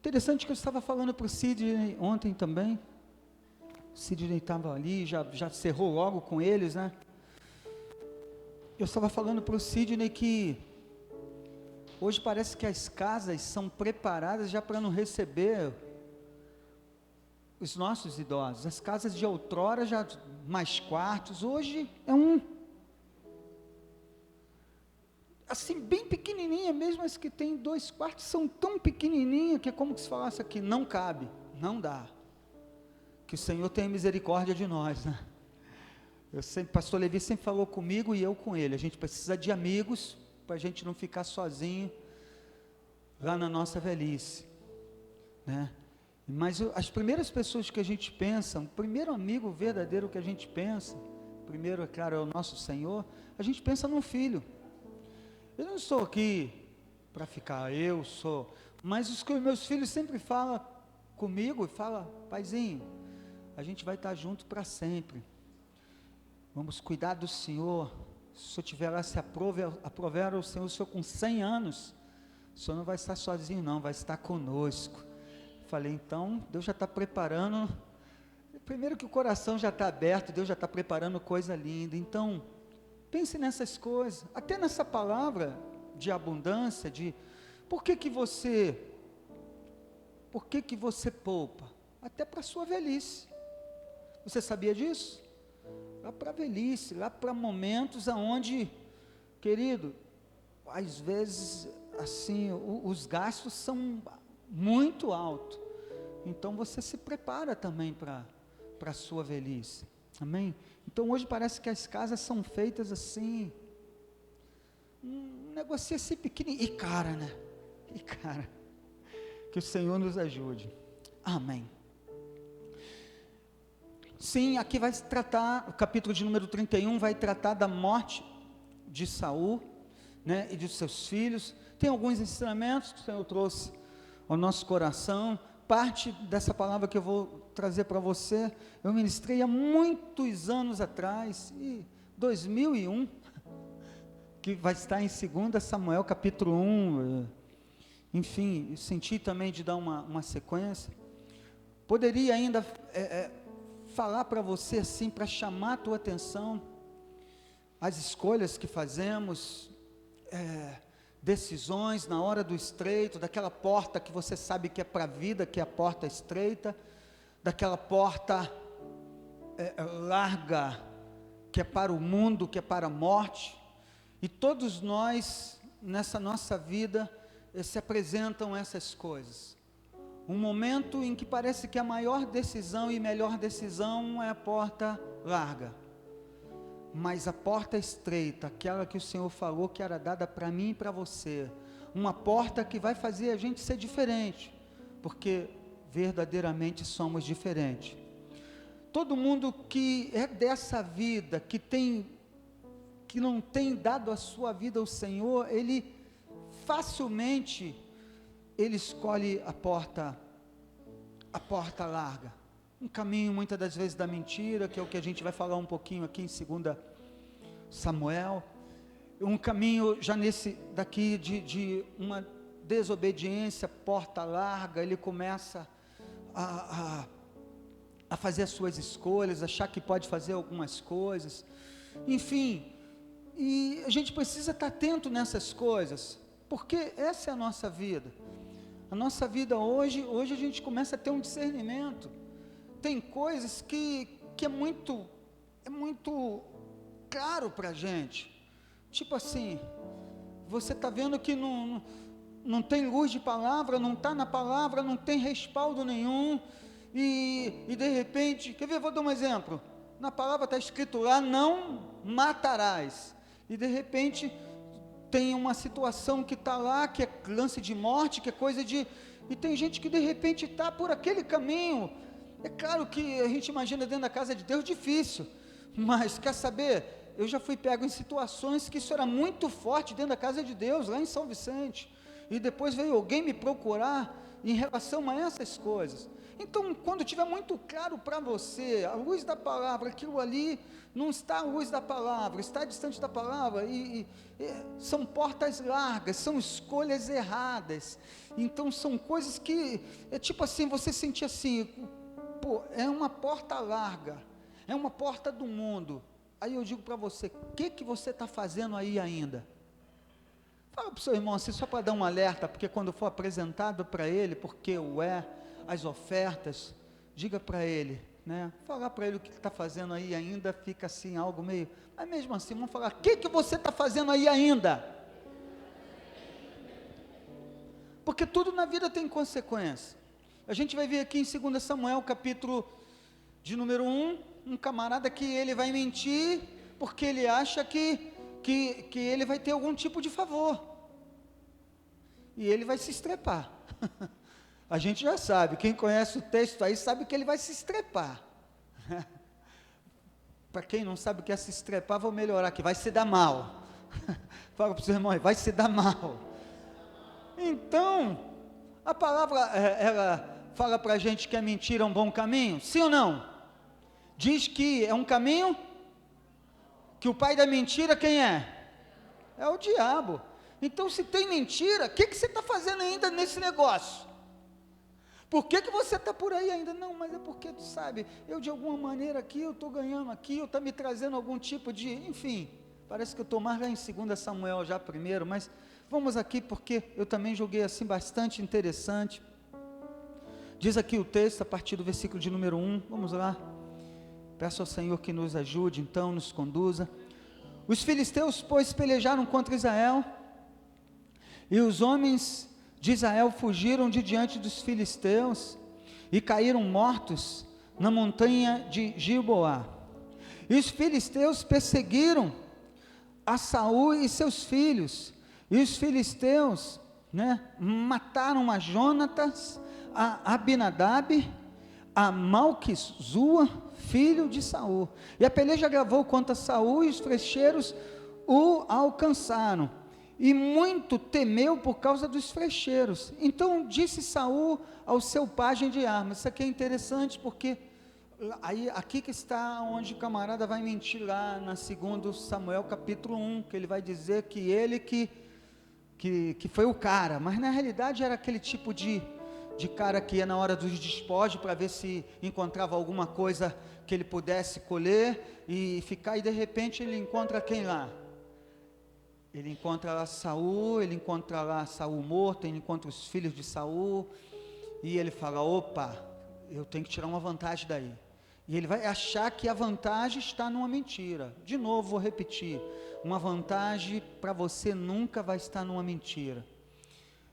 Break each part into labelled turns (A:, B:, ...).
A: Interessante que eu estava falando para o Sidney ontem também. O Sidney estava ali, já cerrou logo com eles, né? Eu estava falando para o Sidney que hoje parece que as casas são preparadas já para não receber os nossos idosos. As casas de outrora já mais quartos, hoje é um. Assim, bem pequenininha mesmo, as que tem 2 quartos, são tão pequenininha que é como se falasse aqui, não cabe, não dá. Que o Senhor tenha misericórdia de nós, né? Pastor Levi sempre falou comigo e eu com ele, a gente precisa de amigos, para a gente não ficar sozinho, lá na nossa velhice, né? Mas as primeiras pessoas que a gente pensa, o primeiro amigo verdadeiro que a gente pensa, primeiro, é claro, é o nosso Senhor, a gente pensa no filho. Eu não estou aqui para ficar, eu sou, mas os que os meus filhos sempre falam comigo, e falam, paizinho, a gente vai estar junto para sempre, vamos cuidar do Senhor, se o Senhor tiver lá, se aprover o Senhor com 100 anos, o Senhor não vai estar sozinho não, vai estar conosco. Falei, então, Deus já está preparando, primeiro que o coração já está aberto, Deus já está preparando coisa linda, então, pense nessas coisas, até nessa palavra de abundância, por que que você poupa? Até para a sua velhice, você sabia disso? Lá para a velhice, lá para momentos aonde, querido, às vezes, assim, os gastos são muito altos, então você se prepara também para a sua velhice, amém? Então hoje parece que as casas são feitas assim, um negocinho assim pequenininho, e cara, né? E cara, que o Senhor nos ajude, amém. Sim, aqui vai se tratar, o capítulo de número 31 vai tratar da morte de Saul, né, e de seus filhos. Tem alguns ensinamentos que o Senhor trouxe ao nosso coração. Parte dessa palavra que eu vou trazer para você, eu ministrei há muitos anos atrás, 2001, que vai estar em 2 Samuel capítulo 1, enfim, senti também de dar uma sequência. Poderia ainda falar para você assim, para chamar a tua atenção, as escolhas que fazemos, decisões na hora do estreito, daquela porta que você sabe que é para a vida, que é a porta estreita, daquela porta larga, que é para o mundo, que é para a morte, e todos nós, nessa nossa vida, se apresentam essas coisas, um momento em que parece que a maior decisão e melhor decisão é a porta larga, mas a porta estreita, aquela que o Senhor falou que era dada para mim e para você, uma porta que vai fazer a gente ser diferente, porque verdadeiramente somos diferentes. Todo mundo que é dessa vida, que não tem dado a sua vida ao Senhor, ele facilmente, ele escolhe a porta larga, um caminho muitas das vezes da mentira, que é o que a gente vai falar um pouquinho aqui em 2 Samuel, um caminho já daqui de uma desobediência, porta larga, ele começa a fazer as suas escolhas, achar que pode fazer algumas coisas, enfim, e a gente precisa estar atento nessas coisas, porque essa é a nossa vida. A nossa vida hoje a gente começa a ter um discernimento. Tem coisas que é muito claro para a gente. Tipo assim, você está vendo que não tem luz de palavra, não está na palavra, não tem respaldo nenhum, e de repente, quer ver, vou dar um exemplo. Na palavra está escrito lá, não matarás, e de repente tem uma situação que está lá, que é lance de morte, que é coisa de, e tem gente que de repente está por aquele caminho. É claro que a gente imagina dentro da casa de Deus difícil, mas quer saber, eu já fui pego em situações que isso era muito forte dentro da casa de Deus, lá em São Vicente, e depois veio alguém me procurar, em relação a essas coisas. Então, quando tiver muito claro para você, a luz da palavra, aquilo ali não está à luz da palavra, está distante da palavra, e são portas largas, são escolhas erradas. Então, são coisas que, é tipo assim, você sentir assim, pô, é uma porta larga, é uma porta do mundo. Aí eu digo para você, o que você está fazendo aí ainda? Fala para o seu irmão assim, só para dar um alerta, porque quando for apresentado para ele, porque as ofertas, diga para ele, né? Falar para ele o que está fazendo aí ainda, fica assim, algo meio, mas mesmo assim, vamos falar, o que você está fazendo aí ainda? Porque tudo na vida tem consequência. A gente vai ver aqui em 2 Samuel, capítulo de número 1, um camarada que ele vai mentir, porque ele acha que ele vai ter algum tipo de favor, e ele vai se estrepar. A gente já sabe, quem conhece o texto aí sabe que ele vai se estrepar. Para quem não sabe o que é se estrepar, vou melhorar aqui, vai se dar mal. Fala para o seu irmão, vai se dar mal. Então, a palavra, ela fala para a gente que a mentira é um bom caminho, sim ou não? Diz que é um caminho, que o pai da mentira quem é? É o diabo. Então, se tem mentira, o que você está fazendo ainda nesse negócio? Por que você está por aí ainda? Não, mas é porque, tu sabe, eu de alguma maneira aqui, eu estou ganhando aqui, eu está me trazendo algum tipo de, enfim, parece que eu estou mais lá em 2 Samuel já primeiro, mas vamos aqui porque eu também joguei assim bastante interessante. Diz aqui o texto, a partir do versículo de número 1, vamos lá, peço ao Senhor que nos ajude, então, nos conduza. Os filisteus, pois, pelejaram contra Israel, e os homens de Israel fugiram de diante dos filisteus, e caíram mortos na montanha de Gilboá. E os filisteus perseguiram a Saul e seus filhos, e os filisteus, mataram a Jonatas, a Abinadab, a Malquizua, filho de Saul. E a peleja agravou contra Saul, e os flecheiros o alcançaram, e muito temeu por causa dos flecheiros. Então disse Saul ao seu pajem de armas. Isso aqui é interessante, porque aqui que está onde o camarada vai mentir lá, na 2 Samuel capítulo 1, que ele vai dizer que ele que foi o cara, mas na realidade era aquele tipo de cara que ia na hora dos despojos, para ver se encontrava alguma coisa que ele pudesse colher, e ficar, e de repente ele encontra quem lá? Ele encontra lá Saul, ele encontra lá Saul morto, ele encontra os filhos de Saul, e ele fala, opa, eu tenho que tirar uma vantagem daí, e ele vai achar que a vantagem está numa mentira. De novo vou repetir, uma vantagem para você nunca vai estar numa mentira,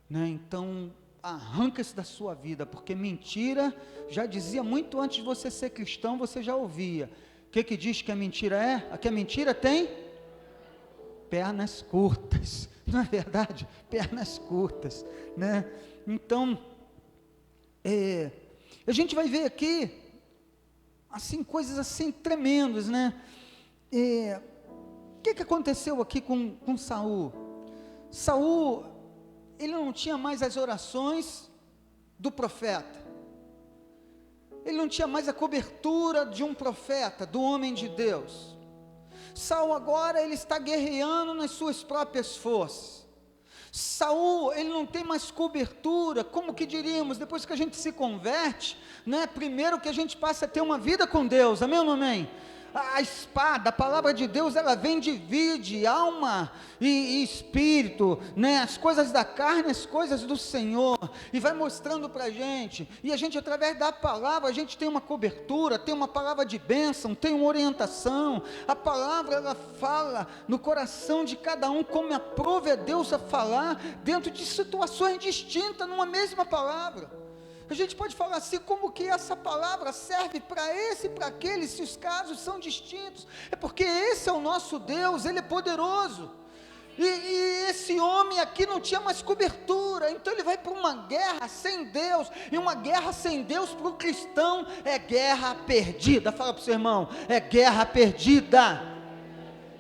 A: então arranca isso da sua vida, porque mentira, já dizia muito antes de você ser cristão, você já ouvia, o que diz que a mentira é? Que a mentira tem pernas curtas, não é verdade? Pernas curtas, então, a gente vai ver aqui, assim, coisas assim tremendas, o que aconteceu aqui com Saul? Saul, ele não tinha mais as orações do profeta, ele não tinha mais a cobertura de um profeta, do homem de Deus. Saul agora, ele está guerreando nas suas próprias forças. Saul, ele não tem mais cobertura, como que diríamos, depois que a gente se converte, primeiro que a gente passa a ter uma vida com Deus, amém ou não amém? A espada, a palavra de Deus, ela vem, divide alma e espírito, as coisas da carne, as coisas do Senhor, e vai mostrando para a gente, e a gente através da palavra, a gente tem uma cobertura, tem uma palavra de bênção, tem uma orientação. A palavra, ela fala no coração de cada um, como aprove a Deus a falar, dentro de situações distintas, numa mesma palavra. A gente pode falar assim, como que essa palavra serve para esse e para aquele, se os casos são distintos? É porque esse é o nosso Deus, Ele é poderoso, e esse homem aqui não tinha mais cobertura, então ele vai para uma guerra sem Deus, e uma guerra sem Deus para o cristão é guerra perdida. Fala para o seu irmão, é guerra perdida.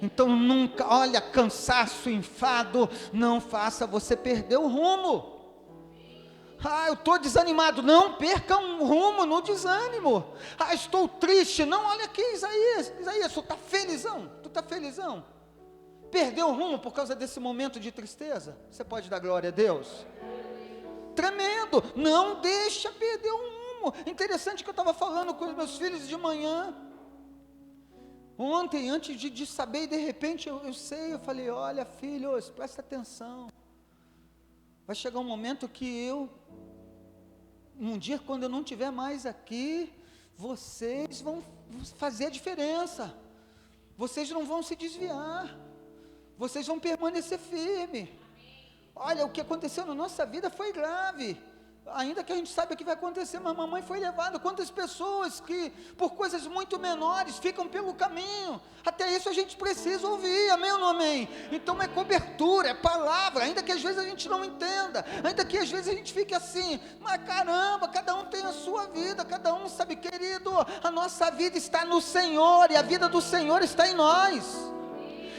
A: Então nunca, olha, cansaço, enfado, não faça você perder o rumo. Eu estou desanimado. Não perca um rumo no desânimo. Estou triste. Não, olha aqui, Isaías, tu está felizão? Tu está felizão? Perdeu o rumo por causa desse momento de tristeza? Você pode dar glória a Deus? Tremendo. Não deixa perder o rumo. Interessante que eu estava falando com os meus filhos de manhã. Ontem, antes de saber, e de repente eu falei, olha filhos, presta atenção. Vai chegar um momento que um dia quando eu não estiver mais aqui, vocês vão fazer a diferença. Vocês não vão se desviar. Vocês vão permanecer firmes. Olha, o que aconteceu na nossa vida foi grave. Ainda que a gente saiba o que vai acontecer, mas a mamãe foi levada. Quantas pessoas que, por coisas muito menores, ficam pelo caminho. Até isso a gente precisa ouvir, amém ou não amém? Então é cobertura, é palavra, ainda que às vezes a gente não entenda, ainda que às vezes a gente fique assim, mas caramba, cada um tem a sua vida, cada um sabe, querido, a nossa vida está no Senhor, e a vida do Senhor está em nós.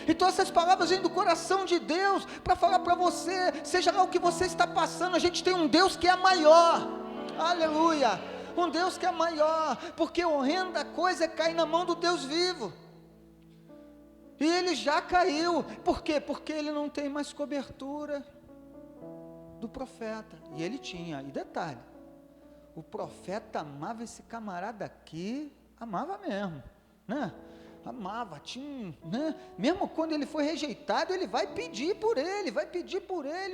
A: Então essas palavras vêm do coração de Deus, para falar para você, seja lá o que você está passando, a gente tem um Deus que é maior, aleluia, um Deus que é maior, porque horrenda coisa é cair na mão do Deus vivo, e ele já caiu, por quê? Porque ele não tem mais cobertura do profeta, e ele tinha, e detalhe, o profeta amava esse camarada aqui, amava mesmo, né? Amava, tinha, né? Mesmo quando ele foi rejeitado, ele vai pedir por ele,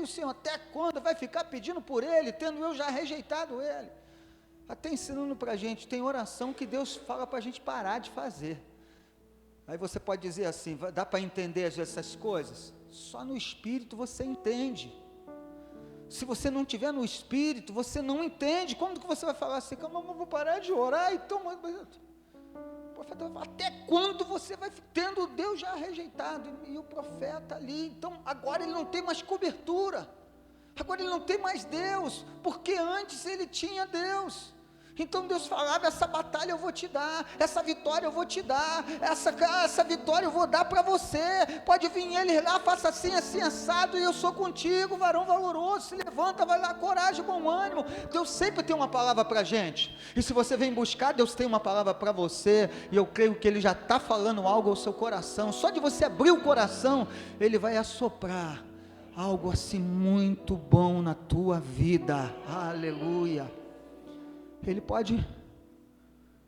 A: o Senhor, até quando vai ficar pedindo por ele, tendo eu já rejeitado ele? Até ensinando para a gente, tem oração que Deus fala para a gente parar de fazer. Aí você pode dizer assim, dá para entender essas coisas? Só no Espírito você entende. Se você não estiver no Espírito, você não entende. Como que você vai falar assim, calma, eu vou parar de orar, então... Até quando você vai tendo Deus já rejeitado, e o profeta ali, então agora ele não tem mais cobertura, agora ele não tem mais Deus, porque antes ele tinha Deus. Então Deus falava, essa batalha eu vou te dar, essa vitória eu vou te dar, essa vitória eu vou dar para você, pode vir ele lá, faça assim, assim, assado, e eu sou contigo, varão valoroso, se levanta, vai lá, coragem, bom ânimo. Deus sempre tem uma palavra para a gente, e se você vem buscar, Deus tem uma palavra para você, e eu creio que ele já está falando algo ao seu coração, só de você abrir o coração, ele vai assoprar algo assim muito bom na tua vida, aleluia. Ele pode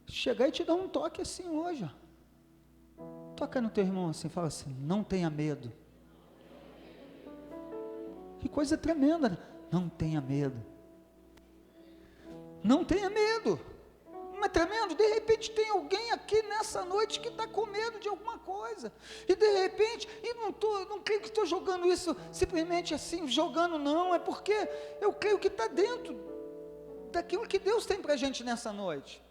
A: chegar e te dar um toque assim hoje, toca no teu irmão assim, fala assim, não tenha medo, que coisa tremenda, né? Não tenha medo, não tenha medo, não é tremendo? De repente tem alguém aqui nessa noite que está com medo de alguma coisa, e de repente, e não creio que estou jogando isso simplesmente assim, jogando não, é porque eu creio que está dentro daquilo que Deus tem para a gente nessa noite.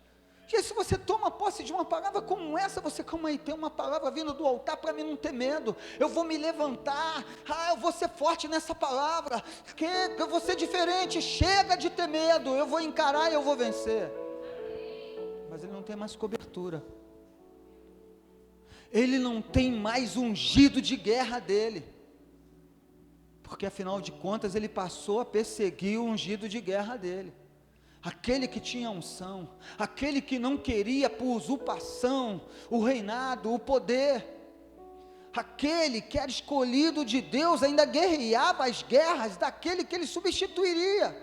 A: E se você toma posse de uma palavra como essa, você, calma aí, tem uma palavra vindo do altar para mim não ter medo, eu vou me levantar, eu vou ser forte nessa palavra, que eu vou ser diferente, chega de ter medo, eu vou encarar e eu vou vencer. Mas ele não tem mais cobertura, ele não tem mais ungido de guerra dele, porque afinal de contas ele passou a perseguir o ungido de guerra dele, aquele que tinha unção, aquele que não queria por usurpação o reinado, o poder, aquele que era escolhido de Deus, ainda guerreava as guerras daquele que ele substituiria,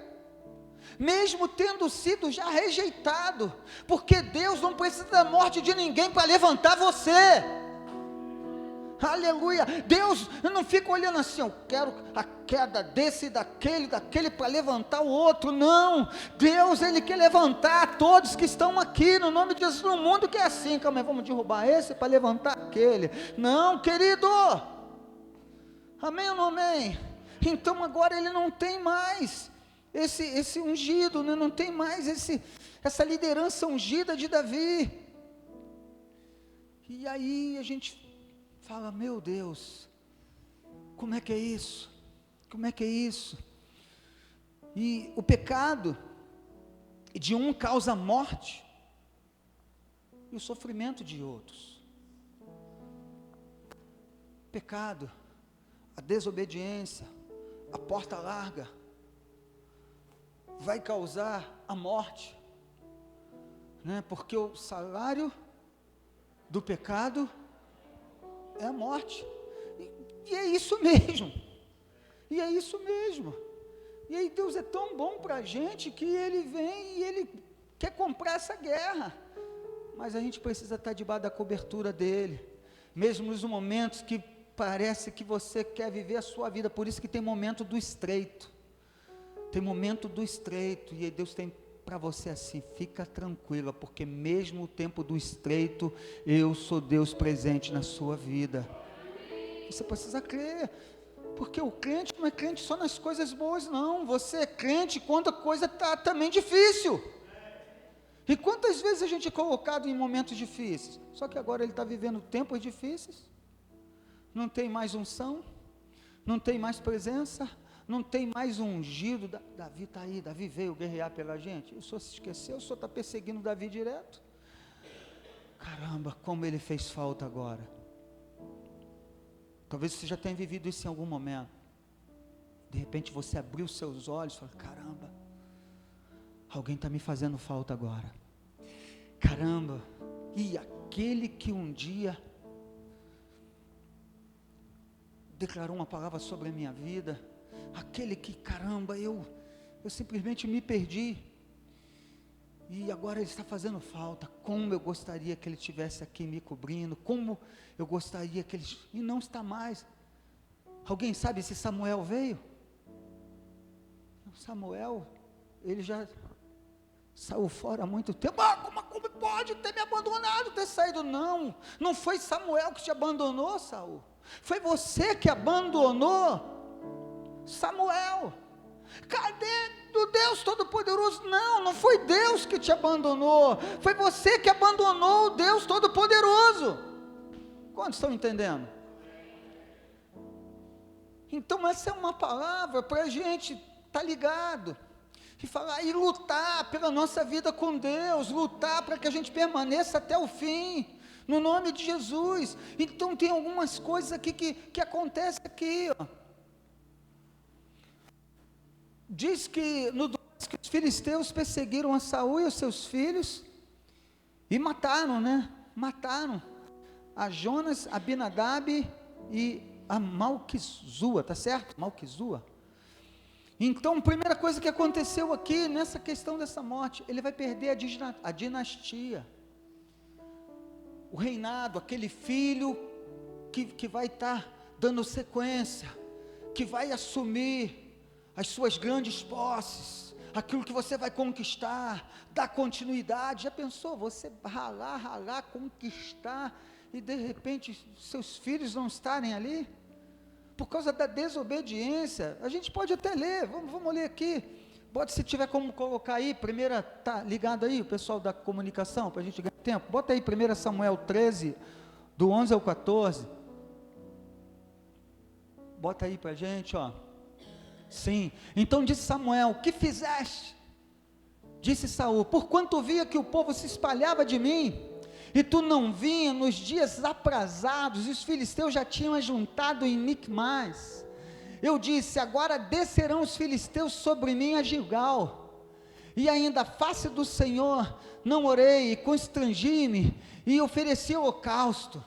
A: mesmo tendo sido já rejeitado, porque Deus não precisa da morte de ninguém para levantar você, aleluia. Deus não fica olhando assim, eu quero a queda desse e daquele para levantar o outro, não. Deus, ele quer levantar todos que estão aqui, no nome de Jesus. No mundo que é assim, calma aí, vamos derrubar esse para levantar aquele, não, querido, amém ou não amém? Então agora ele não tem mais esse ungido, né? Não tem mais essa liderança ungida de Davi, e aí a gente fala, meu Deus, como é que é isso? Como é que é isso? E o pecado de um causa morte, e o sofrimento de outros. Pecado, a desobediência, a porta larga, vai causar a morte, né? Porque o salário do pecado é a morte, e é isso mesmo, e é isso mesmo. E aí Deus é tão bom para a gente, que Ele vem e Ele quer comprar essa guerra, mas a gente precisa estar debaixo da cobertura dEle, mesmo nos momentos que parece que você quer viver a sua vida. Por isso que tem momento do estreito, e aí Deus tem para você assim: fica tranquila, porque mesmo o tempo do estreito, eu sou Deus presente na sua vida. Você precisa crer, porque o crente não é crente só nas coisas boas, não. Você é crente quando a coisa está também difícil. E quantas vezes a gente é colocado em momentos difíceis? Só que agora ele está vivendo tempos difíceis, não tem mais unção, não tem mais presença, não tem mais ungido. Davi está aí, Davi veio guerrear pela gente. O senhor se esqueceu, o senhor está perseguindo Davi direto. Caramba, como ele fez falta agora. Talvez você já tenha vivido isso em algum momento. De repente você abriu seus olhos e falou: caramba, alguém está me fazendo falta agora. Caramba, e aquele que um dia declarou uma palavra sobre a minha vida, aquele que, caramba, eu simplesmente me perdi, e agora ele está fazendo falta. Como eu gostaria que ele estivesse aqui me cobrindo, como eu gostaria que ele... E não está mais. Alguém sabe se Samuel veio? Samuel, ele já saiu fora há muito tempo. Como pode ter me abandonado, ter saído? Não foi Samuel que te abandonou, Saul. Foi você que abandonou Samuel. Cadê do Deus Todo-Poderoso? Não foi Deus que te abandonou, foi você que abandonou o Deus Todo-Poderoso. Quantos estão entendendo? Então essa é uma palavra para a gente estar ligado, e falar, e lutar pela nossa vida com Deus, lutar para que a gente permaneça até o fim, no nome de Jesus. Então tem algumas coisas aqui que acontecem aqui, ó. Diz que os filisteus perseguiram a Saul e os seus filhos, e mataram, mataram a Jonas, a Abinadab e a Malquizua, tá certo? Malquizua. Então, a primeira coisa que aconteceu aqui, nessa questão dessa morte, ele vai perder a dinastia, o reinado, aquele filho que vai estar dando sequência, que vai assumir as suas grandes posses, aquilo que você vai conquistar, dar continuidade. Já pensou, você ralar, conquistar, e de repente seus filhos não estarem ali, por causa da desobediência? A gente pode até ler, vamos ler aqui, bota, se tiver como colocar aí, está ligado aí, o pessoal da comunicação, para a gente ganhar tempo, bota aí 1 Samuel 13, do 11 ao 14, bota aí para a gente, ó. Sim, então disse Samuel: que fizeste? Disse Saul: porquanto via que o povo se espalhava de mim, e tu não vinha nos dias aprazados, e os filisteus já tinham ajuntado em Micmás. Eu disse: agora descerão os filisteus sobre mim a Gilgal, e ainda a face do Senhor não orei, e constrangi-me, e ofereci holocausto.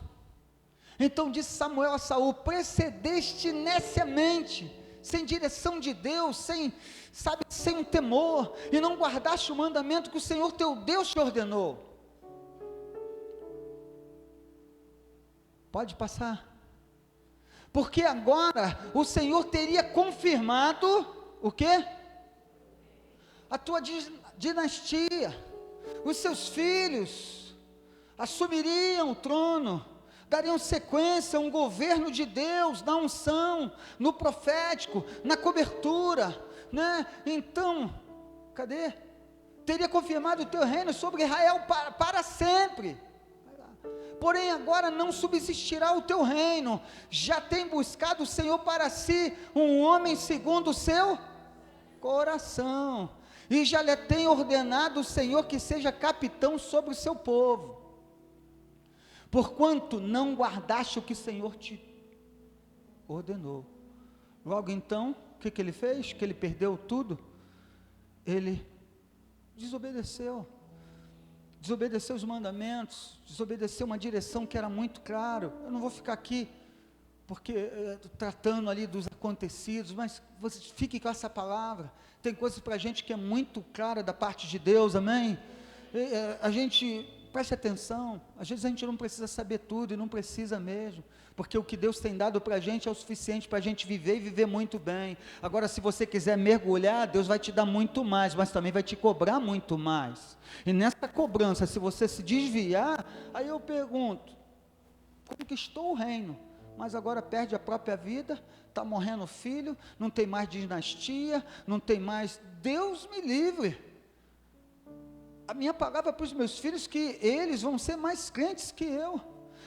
A: Então disse Samuel a Saul: precedeste neciamente, sem direção de Deus, sem um temor, e não guardaste o mandamento que o Senhor teu Deus te ordenou. Pode passar. Porque agora o Senhor teria confirmado o quê? A tua dinastia, os seus filhos assumiriam o trono, dariam sequência a um governo de Deus, na unção, no profético, na cobertura, Então, cadê? Teria confirmado o teu reino sobre Israel para sempre. Porém agora não subsistirá o teu reino, já tem buscado o Senhor para si um homem segundo o seu coração, e já lhe tem ordenado o Senhor que seja capitão sobre o seu povo, porquanto não guardaste o que o Senhor te ordenou. Logo então, o que ele fez? Que ele perdeu tudo? ele desobedeceu os mandamentos, desobedeceu uma direção que era muito clara. Eu não vou ficar aqui, porque tratando ali dos acontecidos, mas você fique com essa palavra. Tem coisas para a gente que é muito clara da parte de Deus, amém? A gente, preste atenção, às vezes a gente não precisa saber tudo, e não precisa mesmo, porque o que Deus tem dado para a gente é o suficiente para a gente viver, e viver muito bem. Agora, se você quiser mergulhar, Deus vai te dar muito mais, mas também vai te cobrar muito mais, e nessa cobrança, se você se desviar, aí eu pergunto, conquistou o reino, mas agora perde a própria vida, está morrendo filho, não tem mais dinastia, não tem mais, Deus me livre. A minha palavra para os meus filhos, que eles vão ser mais crentes que eu.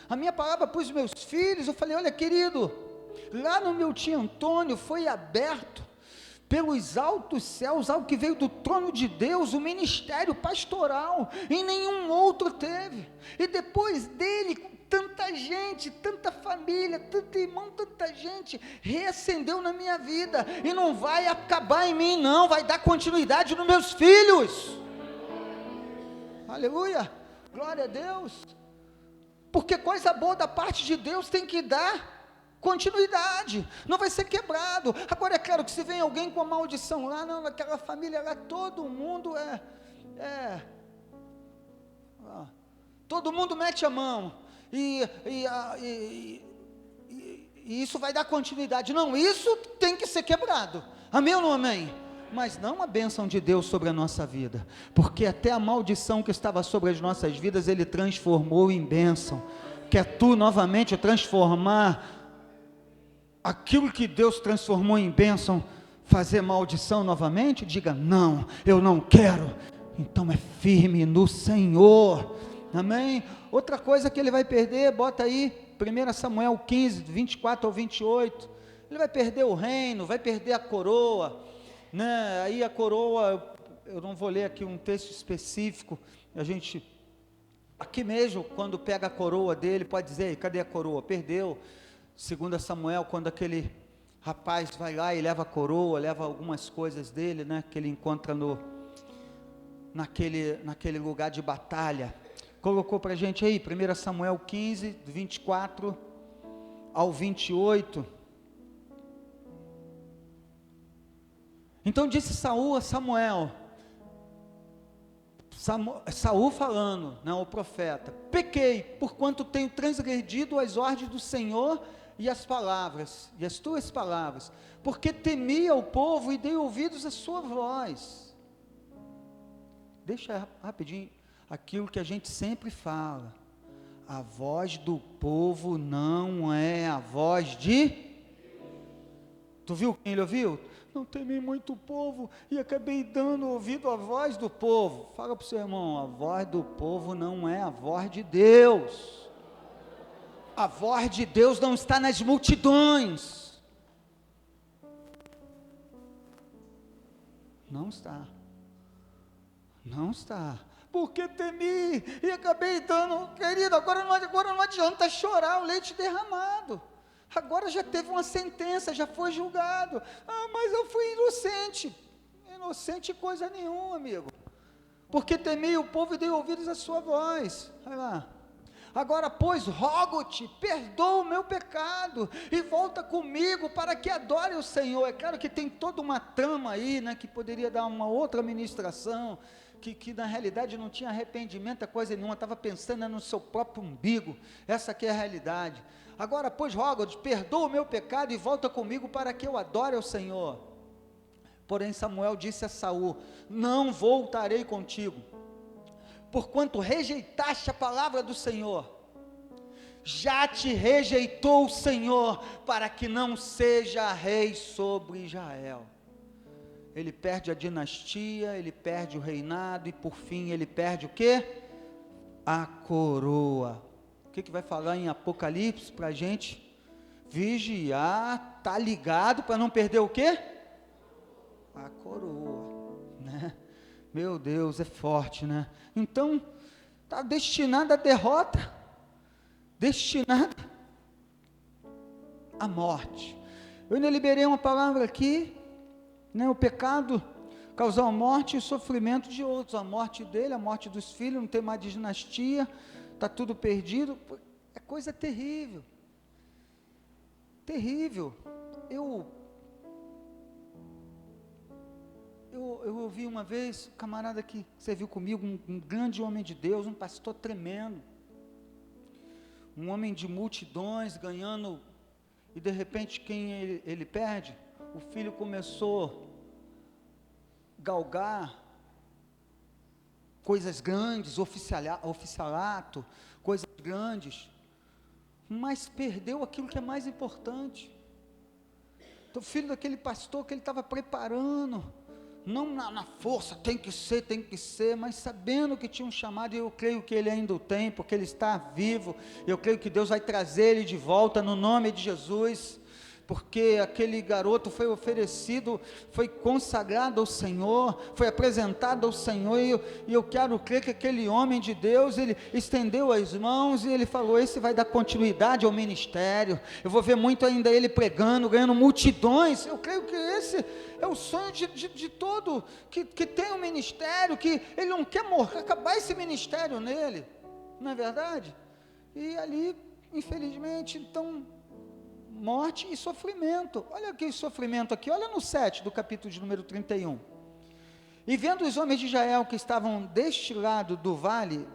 A: A minha palavra para os meus filhos, eu falei, olha querido, lá no meu tio Antônio, foi aberto, pelos altos céus, algo que veio do trono de Deus, o ministério pastoral, e nenhum outro teve, e depois dele, tanta gente, tanta família, tanto irmão, tanta gente, reacendeu na minha vida, e não vai acabar em mim não, vai dar continuidade nos meus filhos, aleluia, glória a Deus, porque coisa boa da parte de Deus tem que dar continuidade, não vai ser quebrado. Agora é claro que se vem alguém com a maldição lá, não, naquela família lá, todo mundo todo mundo mete a mão, e isso vai dar continuidade, não, isso tem que ser quebrado, amém ou não amém? Mas não a bênção de Deus sobre a nossa vida, porque até a maldição que estava sobre as nossas vidas, Ele transformou em bênção. Quer tu novamente transformar aquilo que Deus transformou em bênção, fazer maldição novamente? Diga, não, eu não quero. Então é firme no Senhor, amém? Outra coisa que ele vai perder, bota aí, 1 Samuel 15, 24 ao 28, ele vai perder o reino, vai perder a coroa, né? Aí a coroa, eu não vou ler aqui um texto específico, a gente, aqui mesmo, quando pega a coroa dele, pode dizer, cadê a coroa? Perdeu. 2 Samuel, quando aquele rapaz vai lá e leva a coroa, leva algumas coisas dele, né, que ele encontra naquele lugar de batalha, colocou para a gente aí, 1 Samuel 15, 24 ao 28, então disse Saul a Samuel, Saul falando, né, o profeta, pequei, porquanto tenho transgredido as ordens do Senhor, e as tuas palavras, porque temia o povo e dei ouvidos à sua voz. Deixa rapidinho, aquilo que a gente sempre fala, a voz do povo não é a voz de, tu viu quem ele ouviu? Não temi muito o povo, e acabei dando ouvido à voz do povo. Fala para o seu irmão, a voz do povo não é a voz de Deus, a voz de Deus não está nas multidões, não está, porque temi, e acabei dando, querido, agora não adianta chorar o leite derramado, agora já teve uma sentença, já foi julgado, mas eu fui inocente coisa nenhuma, amigo, porque temi o povo e dei ouvidos à sua voz, vai lá, agora pois rogo-te, perdoa o meu pecado, e volta comigo, para que adore o Senhor. É claro que tem toda uma trama aí, né, que poderia dar uma outra ministração, que na realidade não tinha arrependimento a coisa nenhuma, estava pensando no seu próprio umbigo, essa aqui é a realidade. Agora pois rogo-te, perdoa o meu pecado, e volta comigo, para que eu adore o Senhor. Porém Samuel disse a Saul, não voltarei contigo, porquanto rejeitaste a palavra do Senhor, já te rejeitou o Senhor, para que não seja rei sobre Israel. Ele perde a dinastia, ele perde o reinado, e por fim ele perde o quê? A coroa. O que vai falar em Apocalipse para a gente? Vigiar, tá ligado para não perder o quê? A coroa, né? Meu Deus, é forte, né? Então, está destinada à derrota, destinada à morte. Eu ainda liberei uma palavra aqui, né? O pecado causar a morte e o sofrimento de outros, a morte dele, a morte dos filhos, não tem mais dinastia, está tudo perdido, é coisa terrível, terrível. Eu ouvi uma vez, um camarada que serviu comigo, um grande homem de Deus, um pastor tremendo, um homem de multidões, ganhando, e de repente quem ele perde, o filho começou a galgar coisas grandes, oficialato, coisas grandes, mas perdeu aquilo que é mais importante. Então, o filho daquele pastor que ele estava preparando, não na força, tem que ser, mas sabendo que tinha um chamado, e eu creio que ele ainda o tem, porque ele está vivo, eu creio que Deus vai trazer ele de volta, no nome de Jesus, porque aquele garoto foi oferecido, foi consagrado ao Senhor, foi apresentado ao Senhor, e eu quero crer que aquele homem de Deus, ele estendeu as mãos, e ele falou, esse vai dar continuidade ao ministério, eu vou ver muito ainda ele pregando, ganhando multidões. Eu creio que esse é o sonho de todo, que tem um ministério, que ele não quer morrer, acabar esse ministério nele, não é verdade? E ali, infelizmente, então, morte e sofrimento. Olha aqui o sofrimento aqui, olha no 7 do capítulo de número 31. E vendo os homens de Israel que estavam deste lado do vale,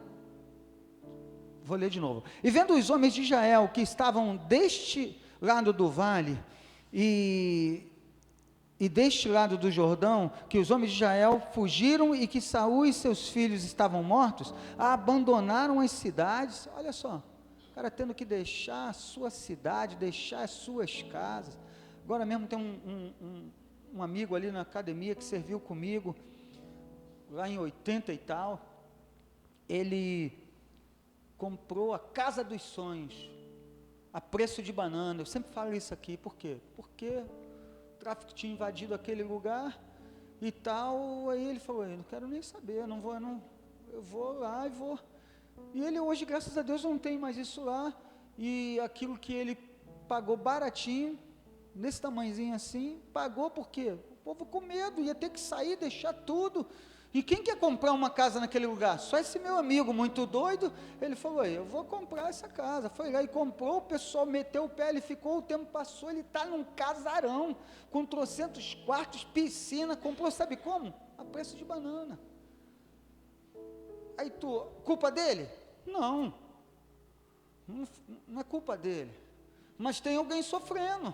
A: vou ler de novo. E vendo os homens de Israel que estavam deste lado do vale e deste lado do Jordão, que os homens de Israel fugiram e que Saul e seus filhos estavam mortos, abandonaram as cidades. Olha só, o cara tendo que deixar a sua cidade, deixar as suas casas. Agora mesmo tem um amigo ali na academia que serviu comigo, lá em 80 e tal, ele comprou a casa dos sonhos, a preço de banana. Eu sempre falo isso aqui, por quê? Porque o tráfico tinha invadido aquele lugar e tal, aí ele falou, eu não quero nem saber, eu vou lá e vou. E ele hoje, graças a Deus, não tem mais isso lá, e aquilo que ele pagou baratinho, nesse tamanhozinho assim, pagou porque o povo com medo, ia ter que sair, deixar tudo. E quem quer comprar uma casa naquele lugar? Só esse meu amigo muito doido. Ele falou, eu vou comprar essa casa. Foi lá e comprou, o pessoal meteu o pé, ele ficou, o tempo passou, ele está num casarão, com 300 quartos, piscina, comprou, sabe como? A preço de banana. Aí culpa dele? Não é culpa dele, mas tem alguém sofrendo,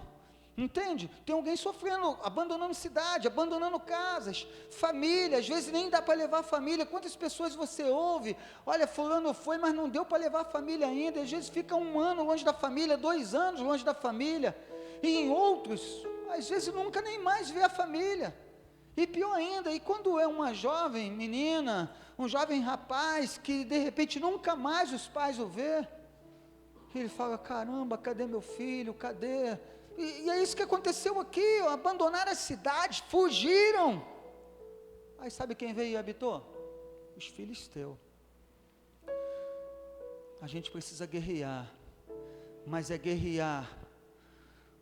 A: entende? Tem alguém sofrendo, abandonando cidade, abandonando casas, família, às vezes nem dá para levar a família. Quantas pessoas você ouve, olha, fulano foi, mas não deu para levar a família ainda, às vezes fica 1 ano longe da família, 2 anos longe da família, e em outros, às vezes nunca nem mais vê a família. E pior ainda, e quando é uma jovem menina, um jovem rapaz, que de repente nunca mais os pais o vê, ele fala, caramba, cadê meu filho, cadê? E é isso que aconteceu aqui, abandonaram a cidade, fugiram. Aí sabe quem veio e habitou? Os filisteus. A gente precisa guerrear, mas é guerrear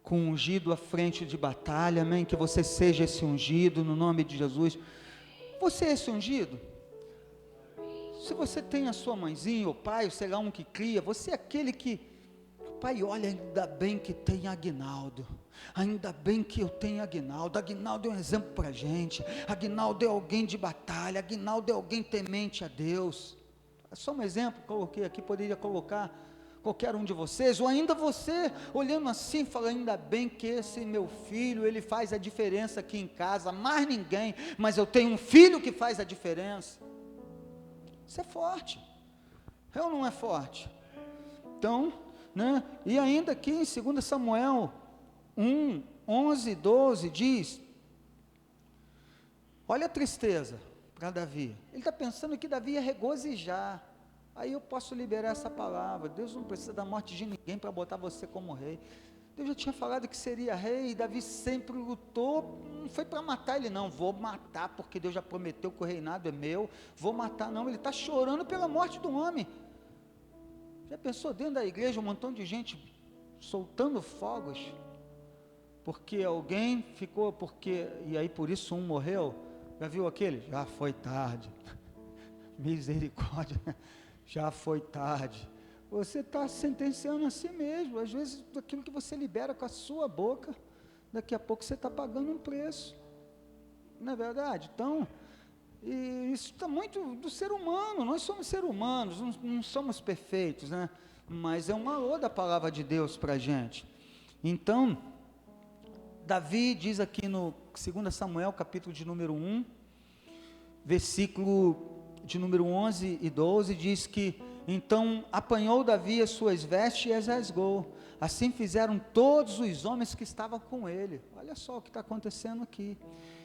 A: com um ungido à frente de batalha, amém? Que você seja esse ungido, no nome de Jesus. Você é esse ungido? Se você tem a sua mãezinha, ou pai, ou sei lá, um que cria, você é aquele que, pai, olha, ainda bem que tem Aguinaldo, ainda bem que eu tenho Aguinaldo é um exemplo para a gente, Aguinaldo é alguém de batalha, Aguinaldo é alguém temente a Deus. É só um exemplo, coloquei aqui, poderia colocar qualquer um de vocês, ou ainda você, olhando assim, fala, ainda bem que esse meu filho, ele faz a diferença aqui em casa, mais ninguém, mas eu tenho um filho que faz a diferença. Isso é forte, é ou não é forte? Então, né, e ainda aqui em 2 Samuel 1, 11, 12, diz, olha a tristeza para Davi, ele está pensando que Davi ia regozijar. Aí eu posso liberar essa palavra, Deus não precisa da morte de ninguém para botar você como rei. Deus já tinha falado que seria rei, e Davi sempre lutou, não foi para matar ele não, vou matar porque Deus já prometeu que o reinado é meu, vou matar não, ele está chorando pela morte do homem. Já pensou dentro da igreja um montão de gente soltando fogos, porque alguém ficou, e aí por isso um morreu? Já viu aquele? Já foi tarde. Misericórdia, já foi tarde. Você está sentenciando a si mesmo. Às vezes, aquilo que você libera com a sua boca, daqui a pouco você está pagando um preço. Não é verdade? Então, e isso está muito do ser humano. Nós somos seres humanos, não somos perfeitos, né? Mas é um valor da palavra de Deus para a gente. Então, Davi diz aqui no 2 Samuel, capítulo de número 1, versículo de número 11 e 12, diz que, então apanhou Davi as suas vestes e as rasgou, assim fizeram todos os homens que estavam com ele. Olha só o que está acontecendo aqui,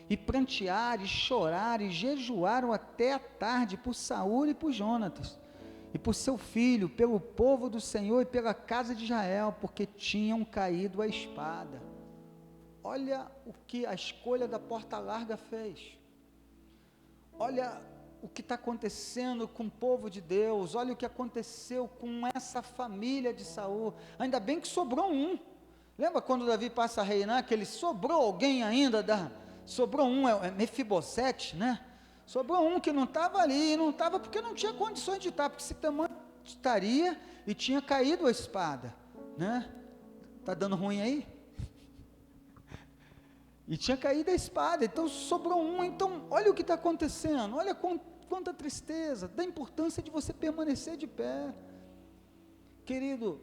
A: e prantearam, e choraram, e jejuaram até a tarde, por Saul e por Jonatas, e por seu filho, pelo povo do Senhor, e pela casa de Israel, porque tinham caído a espada. Olha o que a escolha da porta larga fez, olha o que está acontecendo com o povo de Deus, olha o que aconteceu com essa família de Saul. Ainda bem que sobrou um. Lembra quando Davi passa a reinar, que ele sobrou alguém ainda, sobrou um, é Mefibosete, né? Sobrou um que não estava ali, não estava porque não tinha condições de estar, porque se também estaria e tinha caído a espada, né? Está dando ruim aí? E tinha caído a espada, então sobrou um. Então olha o que está acontecendo, olha quanta tristeza, da importância de você permanecer de pé. Querido,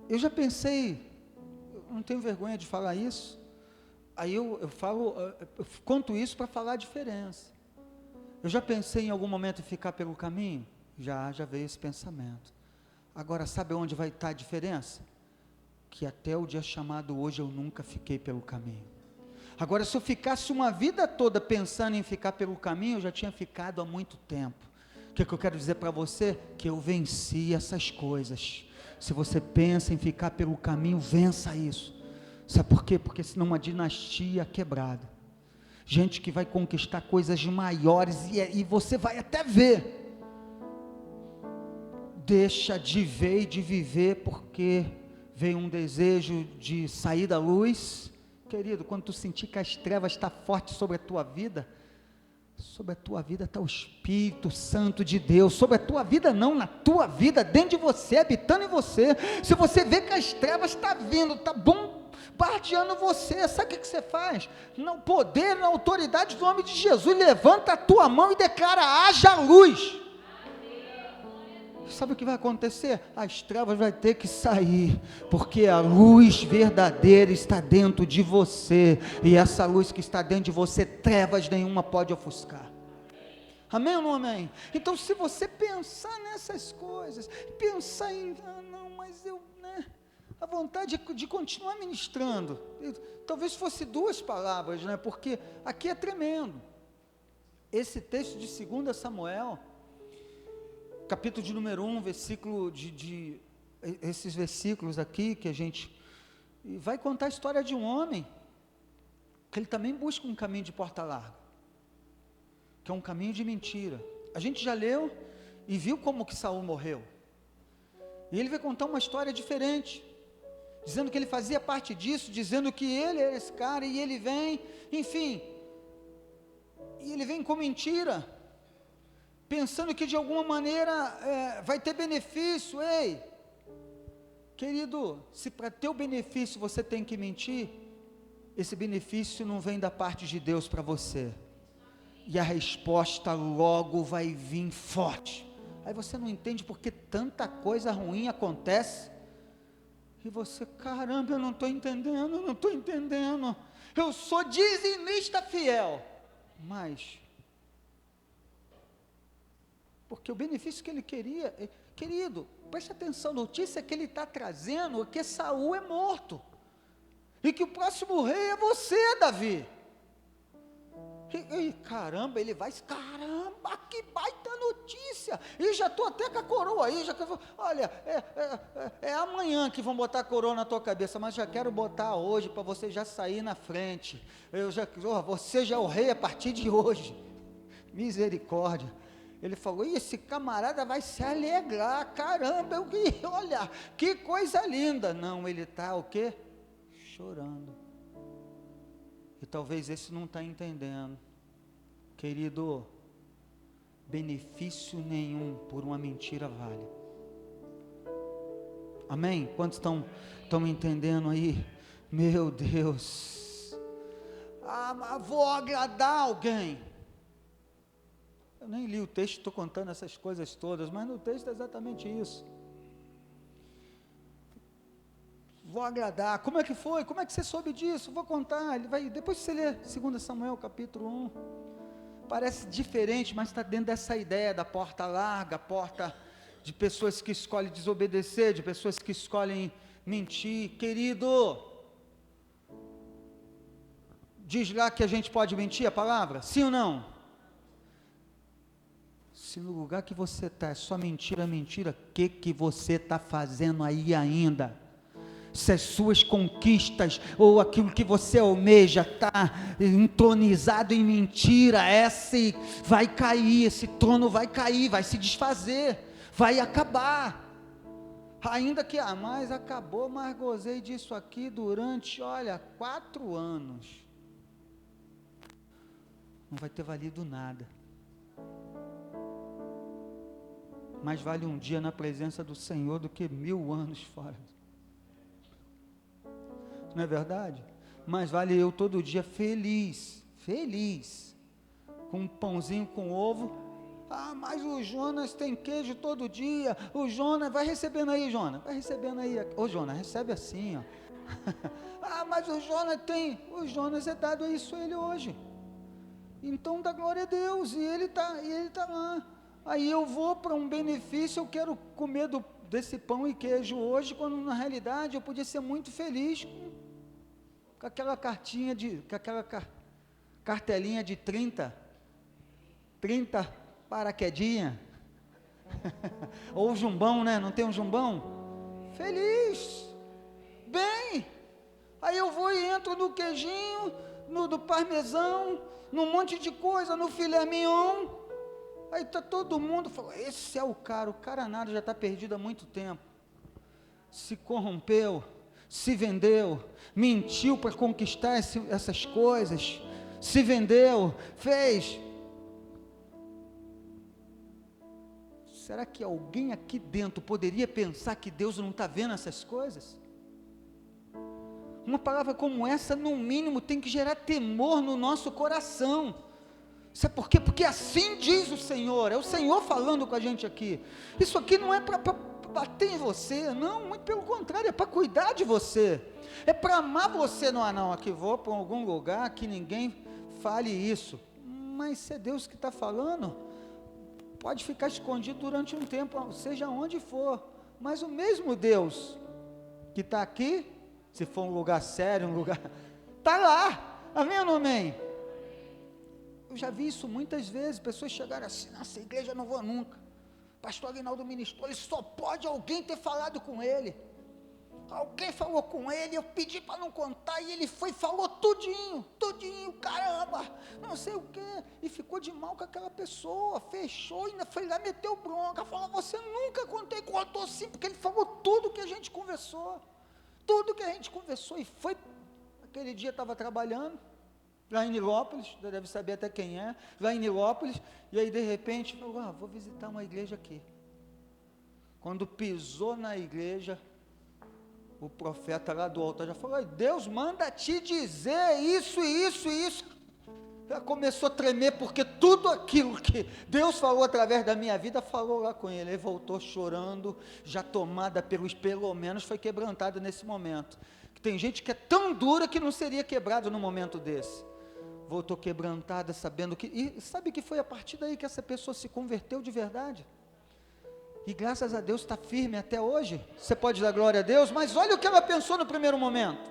A: eu já pensei, eu não tenho vergonha de falar isso, aí eu conto isso para falar a diferença. Eu já pensei em algum momento em ficar pelo caminho? Já veio esse pensamento. Agora sabe onde vai estar a diferença? Que até o dia chamado hoje eu nunca fiquei pelo caminho. Agora, se eu ficasse uma vida toda pensando em ficar pelo caminho, eu já tinha ficado há muito tempo. O que eu quero dizer para você? Que eu venci essas coisas. Se você pensa em ficar pelo caminho, vença isso. Sabe por quê? Porque senão uma dinastia quebrada. Gente que vai conquistar coisas maiores e você vai até ver. Deixa de ver e de viver porque veio um desejo de sair da luz. Querido, quando tu sentir que as trevas estão fortes sobre a tua vida está o Espírito Santo de Deus, sobre a tua vida não, na tua vida, dentro de você, habitando em você. Se você vê que as trevas estão vindo, está bombardeando você, sabe o que você faz? No poder, na autoridade do nome de Jesus, levanta a tua mão e declara, haja luz. Sabe o que vai acontecer? As trevas vão ter que sair, porque a luz verdadeira está dentro de você, e essa luz que está dentro de você, trevas nenhuma pode ofuscar. Amém ou não amém? Então, se você pensar nessas coisas, pensar em, mas eu, a vontade de continuar ministrando, talvez fosse 2 palavras, porque aqui é tremendo. Esse texto de 2 Samuel, capítulo de número 1, versículo esses versículos aqui, que a gente vai contar a história de um homem, que ele também busca um caminho de porta larga, que é um caminho de mentira. A gente já leu e viu como que Saul morreu, e ele vai contar uma história diferente, dizendo que ele fazia parte disso, dizendo que ele era esse cara, e ele vem, enfim, e ele vem com mentira, pensando que de alguma maneira vai ter benefício. Ei, querido, se para ter o benefício você tem que mentir, esse benefício não vem da parte de Deus para você, e a resposta logo vai vir forte. Aí você não entende porque tanta coisa ruim acontece, e você, caramba, eu não estou entendendo, eu sou dizimista fiel, mas porque o benefício que ele queria, querido, preste atenção, notícia que ele está trazendo, que Saul é morto, e que o próximo rei é você, Davi. E caramba, ele vai, caramba, que baita notícia, e já estou até com a coroa aí, olha, é amanhã que vão botar a coroa na tua cabeça, mas já quero botar hoje, para você já sair na frente, você já é o rei a partir de hoje, misericórdia. Ele falou, esse camarada vai se alegrar, caramba, olha, que coisa linda. Não, ele está o quê? Chorando. E talvez esse não está entendendo. Querido, benefício nenhum por uma mentira vale. Amém? Quantos estão entendendo aí? Meu Deus. Mas vou agradar alguém. Eu nem li o texto, estou contando essas coisas todas, mas no texto é exatamente isso. Vou agradar. Como é que foi? Como é que você soube disso? Vou contar. Depois você lê 2 Samuel capítulo 1. Parece diferente, mas está dentro dessa ideia da porta larga, porta de pessoas que escolhem desobedecer, de pessoas que escolhem mentir. Querido, diz lá que a gente pode mentir a palavra? Sim ou não? Se no lugar que você está é só mentira, o que você está fazendo aí ainda? Se as suas conquistas, ou aquilo que você almeja, está entronizado em mentira, vai cair, esse trono vai cair, vai se desfazer, vai acabar. Ainda que, mas acabou, mas gozei disso aqui durante, 4 anos. Não vai ter valido nada. Mais vale um dia na presença do Senhor do que 1000 anos fora. Não é verdade? Mais vale eu todo dia feliz, com um pãozinho com ovo. Mas o Jonas tem queijo todo dia. O Jonas, vai recebendo aí, Jonas. Vai recebendo aí. Ô Jonas, recebe assim, ó. Mas o Jonas é dado isso a ele hoje. Então dá glória a Deus. E ele tá lá. Aí eu vou para um benefício, eu quero comer desse pão e queijo hoje, quando na realidade eu podia ser muito feliz com aquela cartelinha de 30 paraquedinha, ou jumbão, né? Não tem um jumbão? Feliz, bem. Aí eu vou e entro no queijinho, do parmesão, num monte de coisa, no filé mignon. Aí está todo mundo falando, esse é o cara nada, já está perdido há muito tempo, se corrompeu, se vendeu, mentiu para conquistar essas coisas, se vendeu, fez. Será que alguém aqui dentro poderia pensar que Deus não está vendo essas coisas? Uma palavra como essa, no mínimo, tem que gerar temor no nosso coração. Sabe por quê? Porque assim diz o Senhor, é o Senhor falando com a gente aqui. Isso aqui não é para bater em você, não, muito pelo contrário, é para cuidar de você, é para amar você. Não, aqui vou para algum lugar que ninguém fale isso, mas se é Deus que está falando, pode ficar escondido durante um tempo, seja onde for, mas o mesmo Deus que está aqui, se for um lugar sério, está lá, amém ou não amém? Eu já vi isso muitas vezes, pessoas chegaram assim, nossa igreja não vou nunca, pastor Aguinaldo ministrou, ele só pode alguém ter falado com ele, alguém falou com ele, eu pedi para não contar, e ele foi e falou tudinho, caramba, não sei o que, e ficou de mal com aquela pessoa, fechou, ainda foi lá, meteu bronca, falou, você nunca contou sim, porque ele falou tudo que a gente conversou, e foi, aquele dia estava trabalhando, lá em Nilópolis, você deve saber até quem é, lá em Nilópolis, e aí de repente, falou, vou visitar uma igreja aqui. Quando pisou na igreja, o profeta lá do altar já falou, Deus manda te dizer isso, já começou a tremer, porque tudo aquilo que Deus falou através da minha vida, falou lá com ele, voltou chorando, já tomada pelo menos foi quebrantado nesse momento, que tem gente que é tão dura que não seria quebrado no momento desse, voltou quebrantada, sabendo que, e sabe que foi a partir daí que essa pessoa se converteu de verdade, e graças a Deus está firme até hoje, você pode dar glória a Deus, mas olha o que ela pensou no primeiro momento,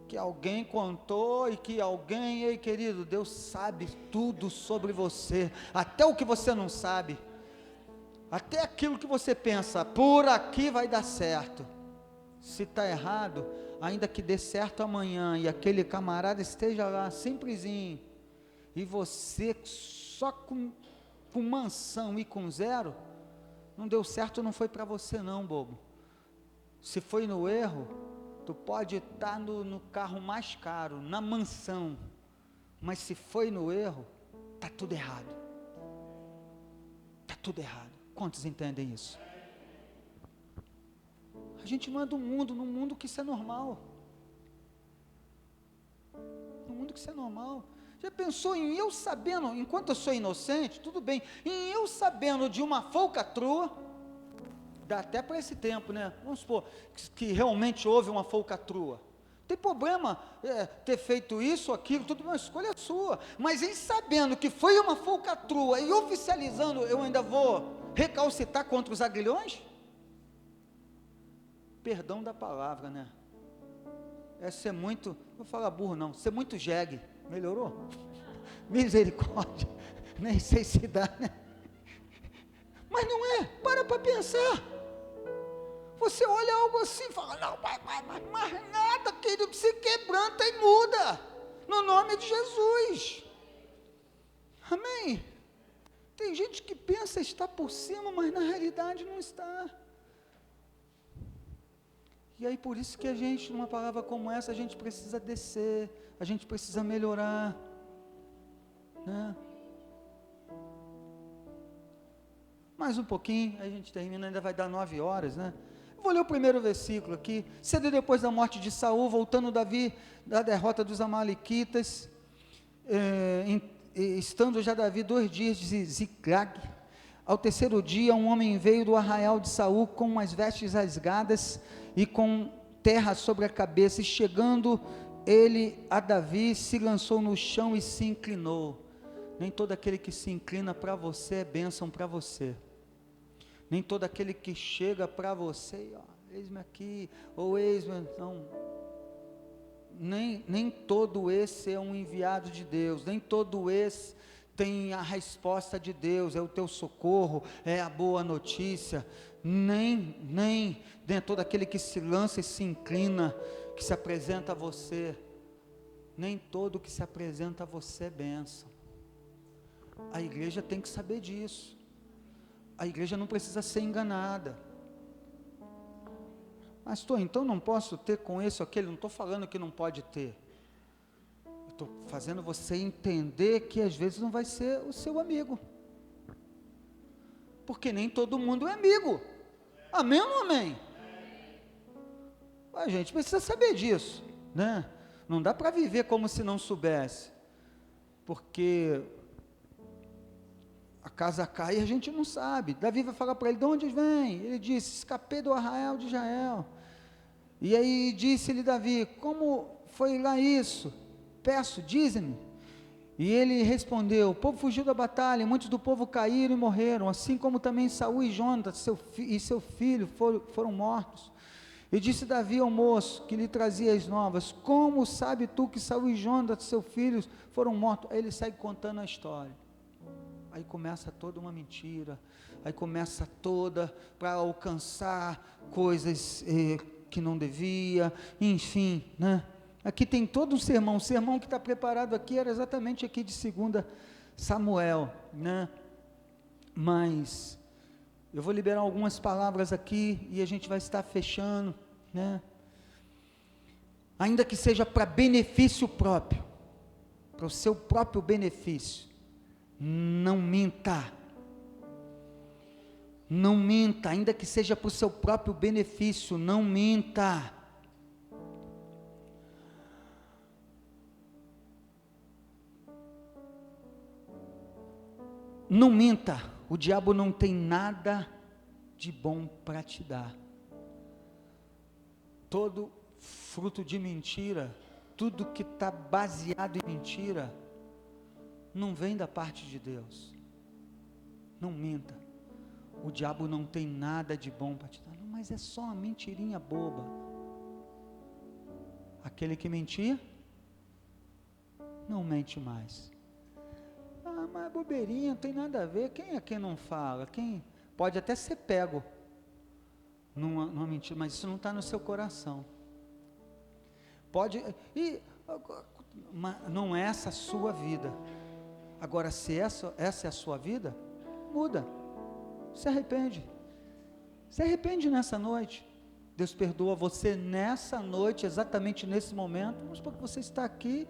A: que alguém contou, e que alguém, ei querido, Deus sabe tudo sobre você, até o que você não sabe, até aquilo que você pensa, por aqui vai dar certo, se está errado, ainda que dê certo amanhã, e aquele camarada esteja lá, simplesinho, e você só com mansão e com zero, não deu certo, não foi para você não, bobo, se foi no erro, Tu pode estar no carro mais caro, na mansão, mas se foi no erro, está tudo errado. Está tudo errado. Quantos entendem isso? A gente não é do mundo, num mundo que isso é normal. Num mundo que isso é normal. Já pensou em eu sabendo, enquanto eu sou inocente, tudo bem, em eu sabendo de uma falcatrua, dá até para esse tempo, né? Vamos supor que realmente houve uma falcatrua. Não tem problema ter feito isso, aquilo, tudo uma escolha sua. Mas em sabendo que foi uma falcatrua e oficializando, eu ainda vou recalcitar contra os aguilhões? Perdão da palavra, né? É ser muito, vou falar burro não, ser muito jegue. Melhorou? Misericórdia. Nem sei se dá, né? Mas não é, para pensar. Você olha algo assim e fala, não, mas nada, querido, se quebranta e muda, no nome de Jesus. Amém? Tem gente que pensa estar por cima, mas na realidade não está. E aí por isso que a gente, numa palavra como essa, a gente precisa descer, a gente precisa melhorar, né? Mais um pouquinho, a gente termina, ainda vai dar 9 horas, né? Vou ler o primeiro versículo aqui. Cedo depois da morte de Saul, voltando Davi da derrota dos amalequitas, estando já Davi 2 dias de Ziclag, ao terceiro dia um homem veio do arraial de Saul com as vestes rasgadas e com terra sobre a cabeça, e chegando ele a Davi, se lançou no chão e se inclinou. Nem todo aquele que se inclina para você é bênção para você. Nem todo aquele que chega para você, ó, eis-me aqui, ou eis-me, não. Nem todo esse é um enviado de Deus, nem todo esse tem a resposta de Deus, é o teu socorro, é a boa notícia. Nem todo aquele que se lança e se inclina, que se apresenta a você, nem todo que se apresenta a você é bênção. A igreja tem que saber disso. A igreja não precisa ser enganada. Pastor, então não posso ter com esse ou aquele? Não estou falando que não pode ter. Estou fazendo você entender que às vezes não vai ser o seu amigo. Porque nem todo mundo é amigo. Amém ou não amém? A gente precisa saber disso, né? Não dá para viver como se não soubesse. Porque a casa cai e a gente não sabe. Davi vai falar para ele, de onde vem? Ele disse, escapei do arraial de Israel. E aí disse-lhe Davi, como foi lá isso? Peço, dize-me. E ele respondeu, o povo fugiu da batalha, muitos do povo caíram e morreram, assim como também Saul e Jonatas, seu filho foram mortos. E disse Davi ao moço, que lhe trazia as novas, como sabe tu que Saul e Jonatas, seus filhos, foram mortos? Aí ele segue contando a história. Aí começa toda uma mentira, aí começa toda para alcançar coisas que não devia, enfim, né? Aqui tem todo um sermão, o sermão que está preparado aqui era exatamente aqui de 2 Samuel, né? Mas eu vou liberar algumas palavras aqui e a gente vai estar fechando, né? Ainda que seja para benefício próprio, para o seu próprio benefício, não minta, não minta, ainda que seja para o seu próprio benefício, não minta. Não minta, o diabo não tem nada de bom para te dar. Todo fruto de mentira, tudo que está baseado em mentira, não vem da parte de Deus. Não minta, o diabo não tem nada de bom para te dar. Não, mas é só uma mentirinha boba. Aquele que mentia, não mente mais. Ah, mas é bobeirinha, não tem nada a ver. Quem é quem não fala? Quem pode até ser pego numa mentira, mas isso não está no seu coração. Pode, não é essa a sua vida. Agora, se essa é a sua vida, muda. Se arrepende nessa noite. Deus perdoa você nessa noite, exatamente nesse momento. Vamos supor que você está aqui,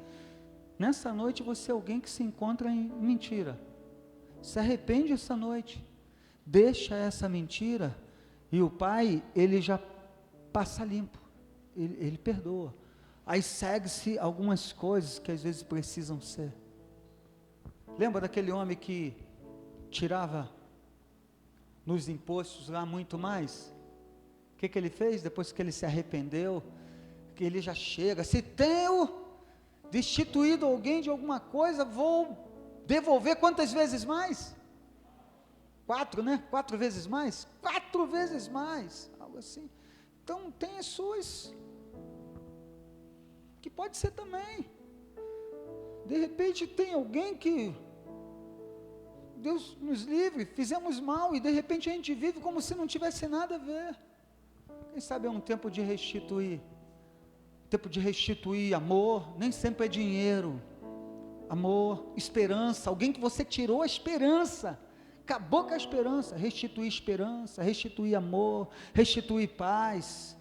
A: nessa noite você é alguém que se encontra em mentira. Se arrepende essa noite, deixa essa mentira, e o Pai, Ele já passa limpo, Ele perdoa. Aí segue-se algumas coisas que às vezes precisam ser. Lembra daquele homem que tirava nos impostos lá muito mais? O que ele fez? Depois que ele se arrependeu, que ele já chega, se tenho destituído alguém de alguma coisa, vou devolver quantas vezes mais? 4, né? 4 vezes mais? 4 vezes mais, algo assim. Então tem as suas, que pode ser também, de repente tem alguém que, Deus nos livre, fizemos mal, e de repente a gente vive como se não tivesse nada a ver. Quem sabe é um tempo de restituir, amor, nem sempre é dinheiro, amor, esperança, alguém que você tirou a esperança, acabou com a esperança, restituir amor, restituir paz,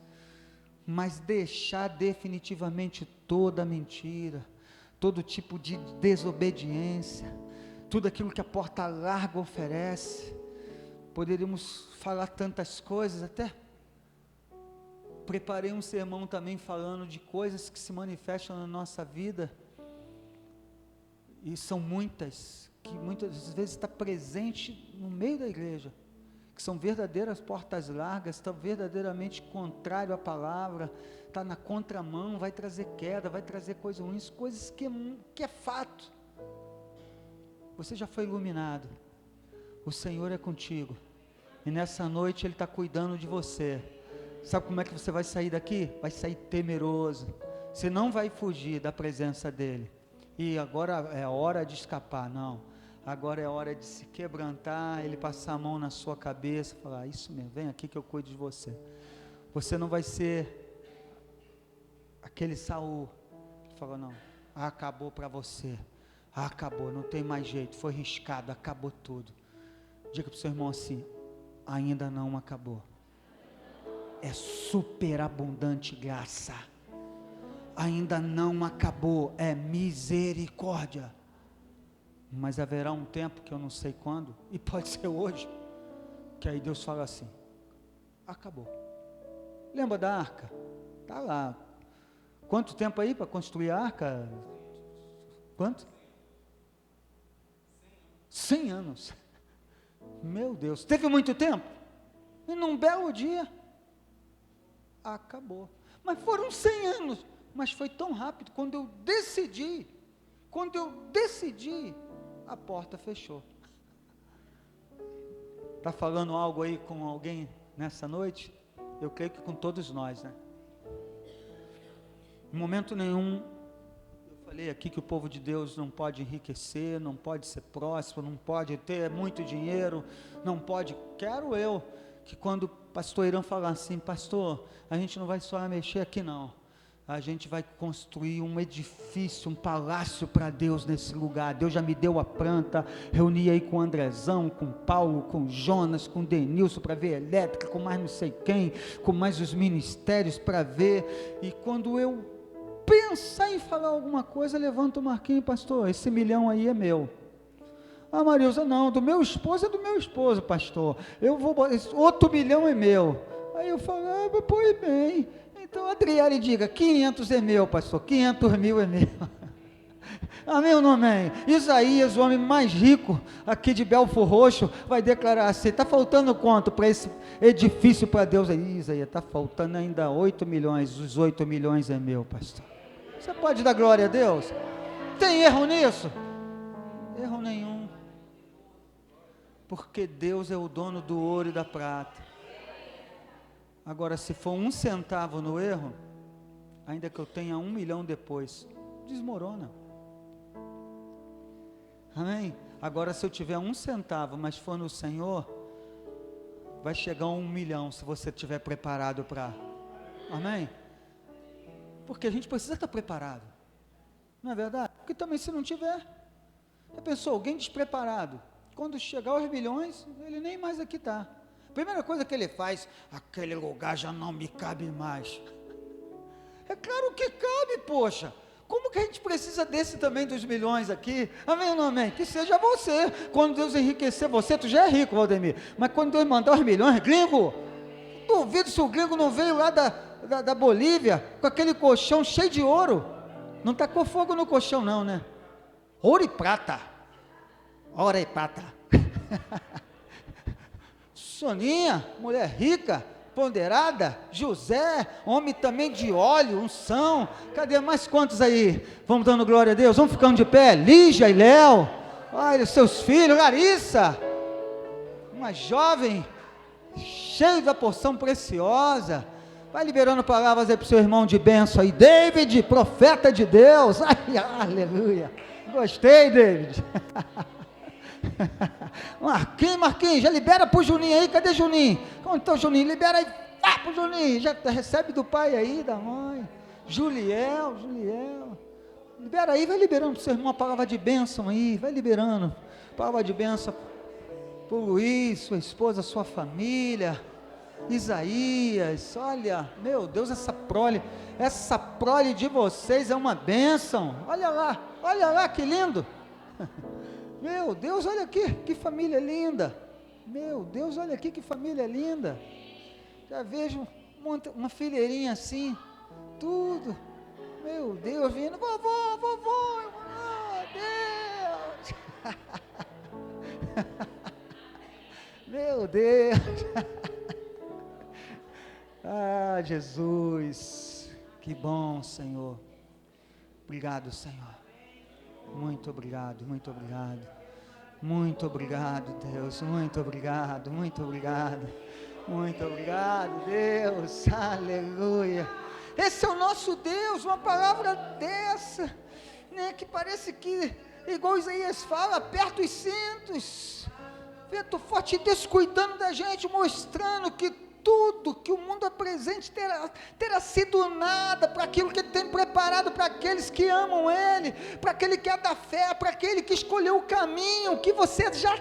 A: mas deixar definitivamente toda mentira, todo tipo de desobediência, tudo aquilo que a porta larga oferece. Poderíamos falar tantas coisas, até preparei um sermão também falando de coisas que se manifestam na nossa vida, e são muitas, que muitas vezes está presente no meio da igreja, que são verdadeiras portas largas, está verdadeiramente contrário à palavra, está na contramão, vai trazer queda, vai trazer coisas ruins, coisas que é fato. Você já foi iluminado, o Senhor é contigo, e nessa noite Ele está cuidando de você. Sabe como é que você vai sair daqui? Vai sair temeroso, você não vai fugir da presença dEle, e agora é hora de escapar, não, agora é hora de se quebrantar, Ele passar a mão na sua cabeça, falar, isso mesmo, vem aqui que eu cuido de você. Você não vai ser aquele Saul, que fala, não, acabou para você, acabou, não tem mais jeito, foi riscado, acabou tudo. Diga para o seu irmão assim, ainda não acabou, é superabundante graça, ainda não acabou, é misericórdia, mas haverá um tempo que eu não sei quando, e pode ser hoje, que aí Deus fala assim, acabou. Lembra da arca? Está lá, quanto tempo aí para construir a arca? Quanto? 100 anos, meu Deus, teve muito tempo, e num belo dia, acabou, mas foram 100 anos, mas foi tão rápido, quando eu decidi, a porta fechou. Está falando algo aí com alguém nessa noite? Eu creio que com todos nós, né? Em momento nenhum, eu falei aqui que o povo de Deus não pode enriquecer, não pode ser próspero, não pode ter muito dinheiro, não pode, quero eu, que quando o pastor Irã falar assim, pastor, a gente não vai só mexer aqui não, a gente vai construir um edifício, um palácio para Deus nesse lugar. Deus já me deu a planta, reuni aí com o Andrezão, com o Paulo, com o Jonas, com o Denilson para ver elétrica, com mais não sei quem, com mais os ministérios para ver, e quando eu pensar em falar alguma coisa, levanta o Marquinhos, pastor, esse 1 milhão aí é meu. Ah, Marilza, não, do meu esposo é do meu esposo, pastor, eu vou, outro 1 milhão é meu. Aí eu falo, pois bem, então Adriele diga, 500 é meu, pastor, 500 mil é meu. Amém ou não amém? Isaías, o homem mais rico aqui de Belfor Roxo, vai declarar assim, está faltando quanto para esse edifício para Deus? Aí, Isaías, está faltando ainda 8 milhões, os 8 milhões é meu, pastor. Você pode dar glória a Deus? Tem erro nisso? Erro nenhum, porque Deus é o dono do ouro e da prata. Agora, se for 1 centavo no erro, ainda que eu tenha 1 milhão depois, desmorona. Amém? Agora, se eu tiver 1 centavo, mas for no Senhor, vai chegar a 1 milhão, se você estiver preparado para. Amém? Porque a gente precisa estar preparado, não é verdade? Porque também se não tiver, já pensou, alguém despreparado, quando chegar aos milhões, ele nem mais aqui está. Primeira coisa que ele faz, aquele lugar já não me cabe mais. É claro que cabe, poxa. Como que a gente precisa desse também dos milhões aqui? Amém ou não amém? Que seja você. Quando Deus enriquecer você, tu já é rico, Valdemir. Mas quando Deus mandar os milhões, gringo, duvido se o gringo não veio lá da Bolívia, com aquele colchão cheio de ouro. Não tacou fogo no colchão não, né? Ouro e prata. Ouro e prata. Soninha, mulher rica, ponderada, José, homem também de óleo, unção, cadê mais quantos aí? Vamos dando glória a Deus, vamos ficando de pé, Lígia e Léo, olha os seus filhos, Larissa, uma jovem, cheia da porção preciosa, vai liberando palavras aí para o seu irmão de bênção aí, David, profeta de Deus, ai, aleluia, gostei, David. Marquinhos, já libera pro Juninho aí, cadê Juninho? Onde está o Juninho? Libera aí, pro Juninho, já recebe do pai aí, da mãe, Juliel, libera aí, vai liberando pro seu irmão a palavra de bênção aí, vai liberando, palavra de bênção pro Luiz, sua esposa, sua família, Isaías, olha, meu Deus, essa prole de vocês é uma bênção, olha lá, que lindo, meu Deus, olha aqui, que família linda, meu Deus, olha aqui, que família linda, já vejo uma fileirinha assim, tudo, meu Deus, vindo, vovô, oh, Deus, meu Deus, ah, Jesus, que bom, Senhor, obrigado, Senhor. Muito obrigado, Deus, muito obrigado, Deus, aleluia, esse é o nosso Deus, uma palavra dessa, né, que parece que, igual Isaías fala, aperta os cintos, vento forte descuidando da gente, mostrando que tudo que o mundo apresente terá sido nada para aquilo que Ele tem preparado para aqueles que amam Ele, para aquele que é da fé, para aquele que escolheu o caminho, que você já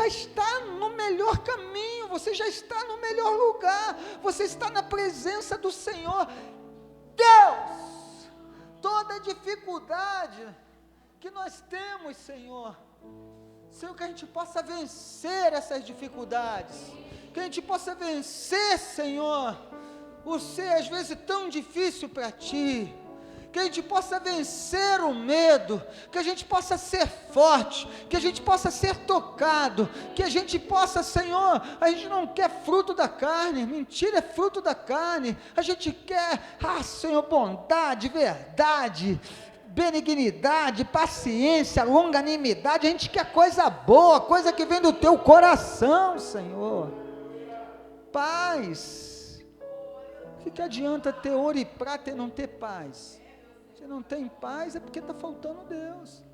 A: está no melhor caminho, você já está no melhor lugar, você está na presença do Senhor. Deus, toda dificuldade que nós temos, Senhor, que a gente possa vencer essas dificuldades, que a gente possa vencer, Senhor, o ser às vezes tão difícil para Ti, que a gente possa vencer o medo, que a gente possa ser forte, que a gente possa ser tocado, que a gente possa, Senhor, a gente não quer fruto da carne, mentira é fruto da carne, a gente quer, Senhor, bondade, verdade, benignidade, paciência, longanimidade, a gente quer coisa boa, coisa que vem do teu coração, Senhor, paz, o que adianta ter ouro e prata e não ter paz? Se não tem paz é porque está faltando Deus.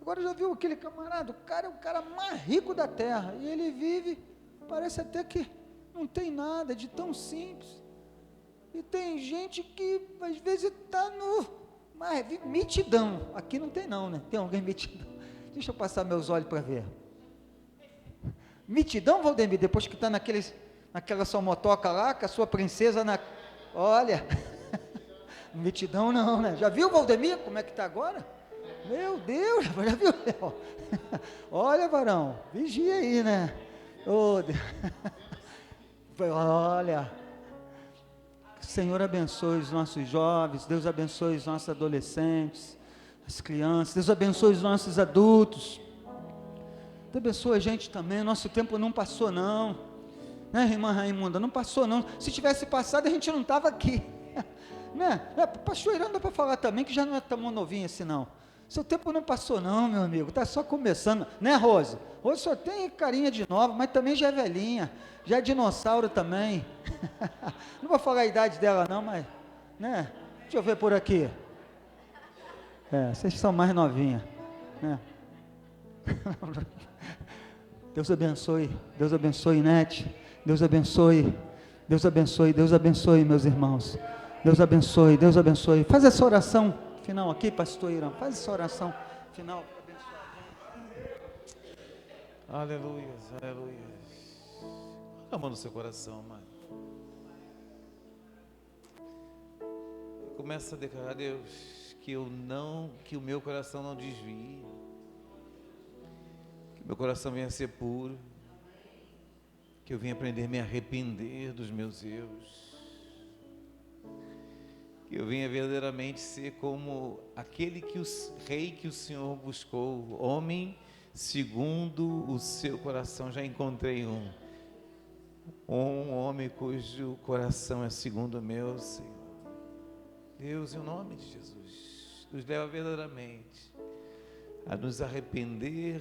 A: Agora já viu aquele camarada, o cara é o cara mais rico da terra, e ele vive, parece até que não tem nada, de tão simples, e tem gente que às vezes está mas mitidão, aqui não tem não, né? Tem alguém mitidão? Deixa eu passar meus olhos para ver. Mitidão, Valdemir, depois que está naquela sua motoca lá, com a sua princesa olha, mitidão não, né? Já viu, Valdemir, como é que está agora? Meu Deus, já viu? Olha, varão, vigia aí, né? Oh, Deus. Olha, Senhor abençoe os nossos jovens, Deus abençoe os nossos adolescentes, as crianças, Deus abençoe os nossos adultos, Deus abençoe a gente também, nosso tempo não passou não, né, irmã Raimunda, não passou não, se tivesse passado a gente não estava aqui, né, pastor Irã dá para falar também, que já não é tão novinho assim não, seu tempo não passou não, meu amigo, está só começando, né, Rose? Rose só tem carinha de nova, mas também já é velhinha, já é dinossauro também, não vou falar a idade dela não, mas, né, deixa eu ver por aqui, vocês são mais novinhas, né, Deus abençoe, Nete, Deus abençoe, meus irmãos, Deus abençoe, faz essa oração final aqui, pastor Irã, faz essa oração final,
B: Aleluia, aleluia. Coloca a mão no seu coração, mãe. Começa a declarar a Deus que o meu coração não desvie, que meu coração venha a ser puro, que eu venha aprender a me arrepender dos meus erros, que eu venha verdadeiramente ser como aquele rei que o Senhor buscou, homem segundo o seu coração. Já encontrei um homem cujo coração é segundo o meu, Senhor. Deus, em nome de Jesus, nos leva verdadeiramente a nos arrepender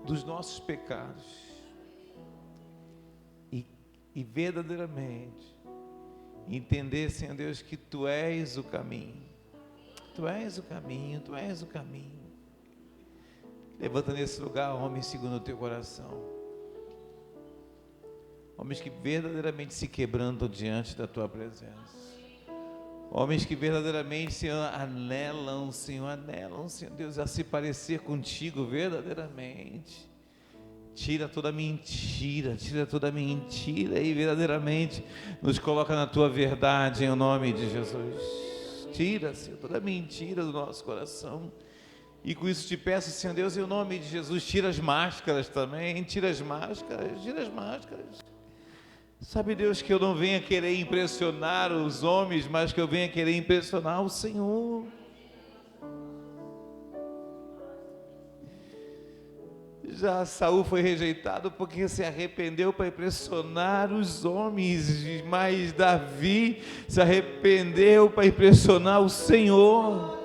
B: dos nossos pecados e verdadeiramente entender, Senhor Deus, que Tu és o caminho, Tu és o caminho, Tu és o caminho. Levanta nesse lugar homens segundo o Teu coração, homens que verdadeiramente se quebrantam diante da Tua presença, homens que verdadeiramente, Senhor, anelam, Senhor Deus, a se parecer contigo verdadeiramente. Tira toda mentira e verdadeiramente nos coloca na Tua verdade, em nome de Jesus. Tira, Senhor, toda mentira do nosso coração. E com isso te peço, Senhor Deus, em nome de Jesus, tira as máscaras também, tira as máscaras. Sabe, Deus, que eu não venha querer impressionar os homens, mas que eu venha querer impressionar o Senhor. Já Saul foi rejeitado porque se arrependeu para impressionar os homens, mas Davi se arrependeu para impressionar o Senhor.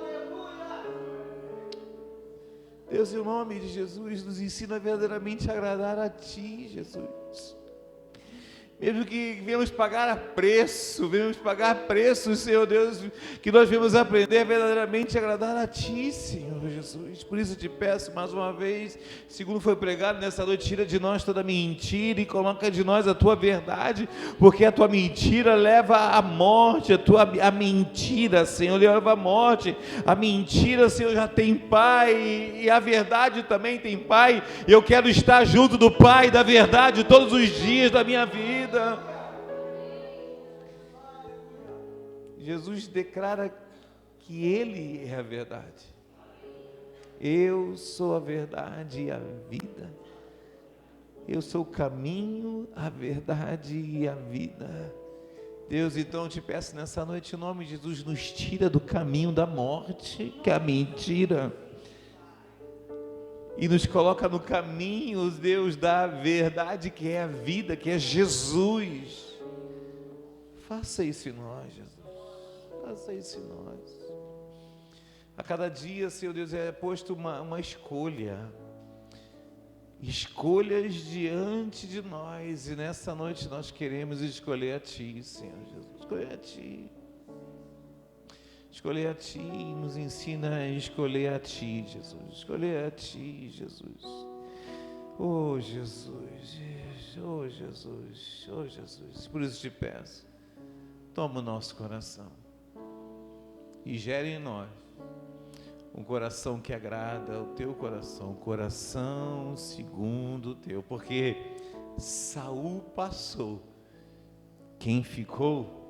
B: Deus, em nome de Jesus, nos ensina verdadeiramente a agradar a Ti, Jesus. Mesmo que venhamos pagar preço, Senhor Deus, que nós venhamos aprender verdadeiramente a agradar a Ti, Senhor Jesus. Por isso eu te peço mais uma vez, segundo foi pregado nessa noite, tira de nós toda mentira e coloca de nós a Tua verdade, porque a Tua mentira leva à morte, a mentira, Senhor, leva à morte. A mentira, Senhor, já tem pai, e a verdade também tem pai. Eu quero estar junto do Pai da verdade todos os dias da minha vida. Jesus declara que Ele é a verdade. Eu sou a verdade e a vida. Eu sou o caminho, a verdade e a vida. Deus, então eu te peço nessa noite, em nome de Jesus, nos tira do caminho da morte, que é a mentira, e nos coloca no caminho, Deus, da verdade, que é a vida, que é Jesus. Faça isso em nós, Jesus. Faça isso em nós. A cada dia, Senhor Deus, é posto uma escolha. Escolhas diante de nós. E nessa noite nós queremos escolher a Ti, Senhor Jesus. Escolher a Ti. Escolher a Ti, nos ensina a escolher a Ti, Jesus. Escolher a Ti, Jesus. Oh, Jesus. Oh, Jesus. Oh, Jesus. Por isso te peço, toma o nosso coração e gere em nós um coração que agrada ao Teu coração, coração segundo o Teu, porque Saul passou, quem ficou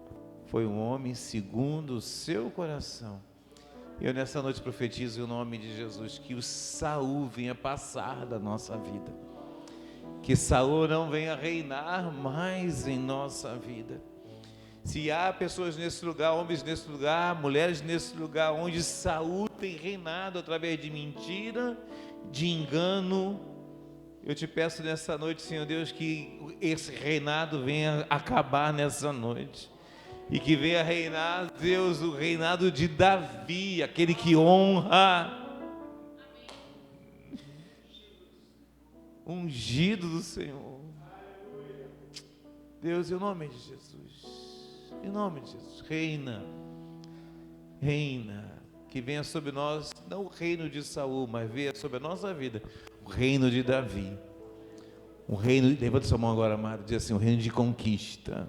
B: foi um homem segundo o seu coração. Eu nessa noite profetizo em nome de Jesus que o Saul venha passar da nossa vida, que Saul não venha reinar mais em nossa vida. Se há pessoas nesse lugar, homens nesse lugar, mulheres nesse lugar, onde Saul tem reinado através de mentira, de engano, eu te peço nessa noite, Senhor Deus, que esse reinado venha acabar nessa noite. E que venha reinar, Deus, o reinado de Davi, aquele que honra, ungido do Senhor. Deus, em nome de Jesus, em nome de Jesus, reina, que venha sobre nós, não o reino de Saul, mas venha sobre a nossa vida, o reino de Davi. Um reino, levanta sua mão agora, amado, diz assim, um reino de conquista.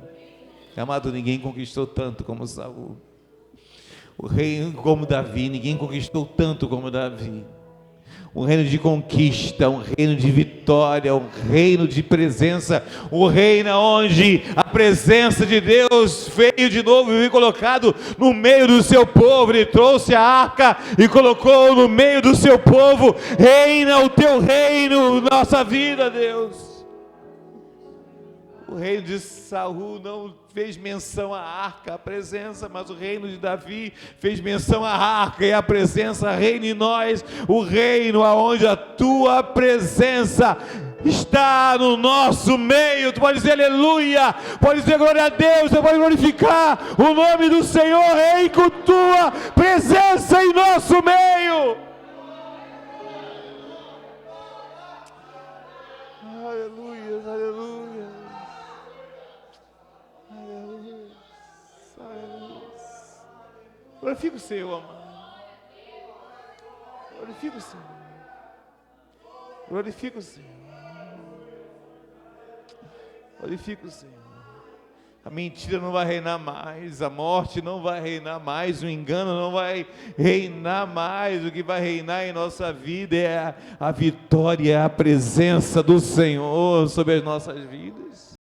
B: Amado, ninguém conquistou tanto como Saul. O rei como Davi, ninguém conquistou tanto como Davi. um reino de conquista, um reino de vitória, um reino de presença, um reino onde a presença de Deus veio de novo e veio colocado no meio do seu povo. Ele trouxe a arca e colocou no meio do seu povo. Reina o teu reino, nossa vida, Deus. O reino de Saul não fez menção à arca, à presença, mas o reino de Davi fez menção à arca e à presença. Reina em nós o reino aonde a tua presença está no nosso meio. Tu pode dizer aleluia, pode dizer glória a Deus, você pode glorificar o nome do Senhor. Rei, com tua presença em nosso meio. Aleluia, aleluia. Glorifica o Senhor, amado. Glorifica o Senhor. Glorifica o Senhor. Glorifica o Senhor. A mentira não vai reinar mais, a morte não vai reinar mais, o engano não vai reinar mais. O que vai reinar em nossa vida é a vitória, a presença do Senhor sobre as nossas vidas.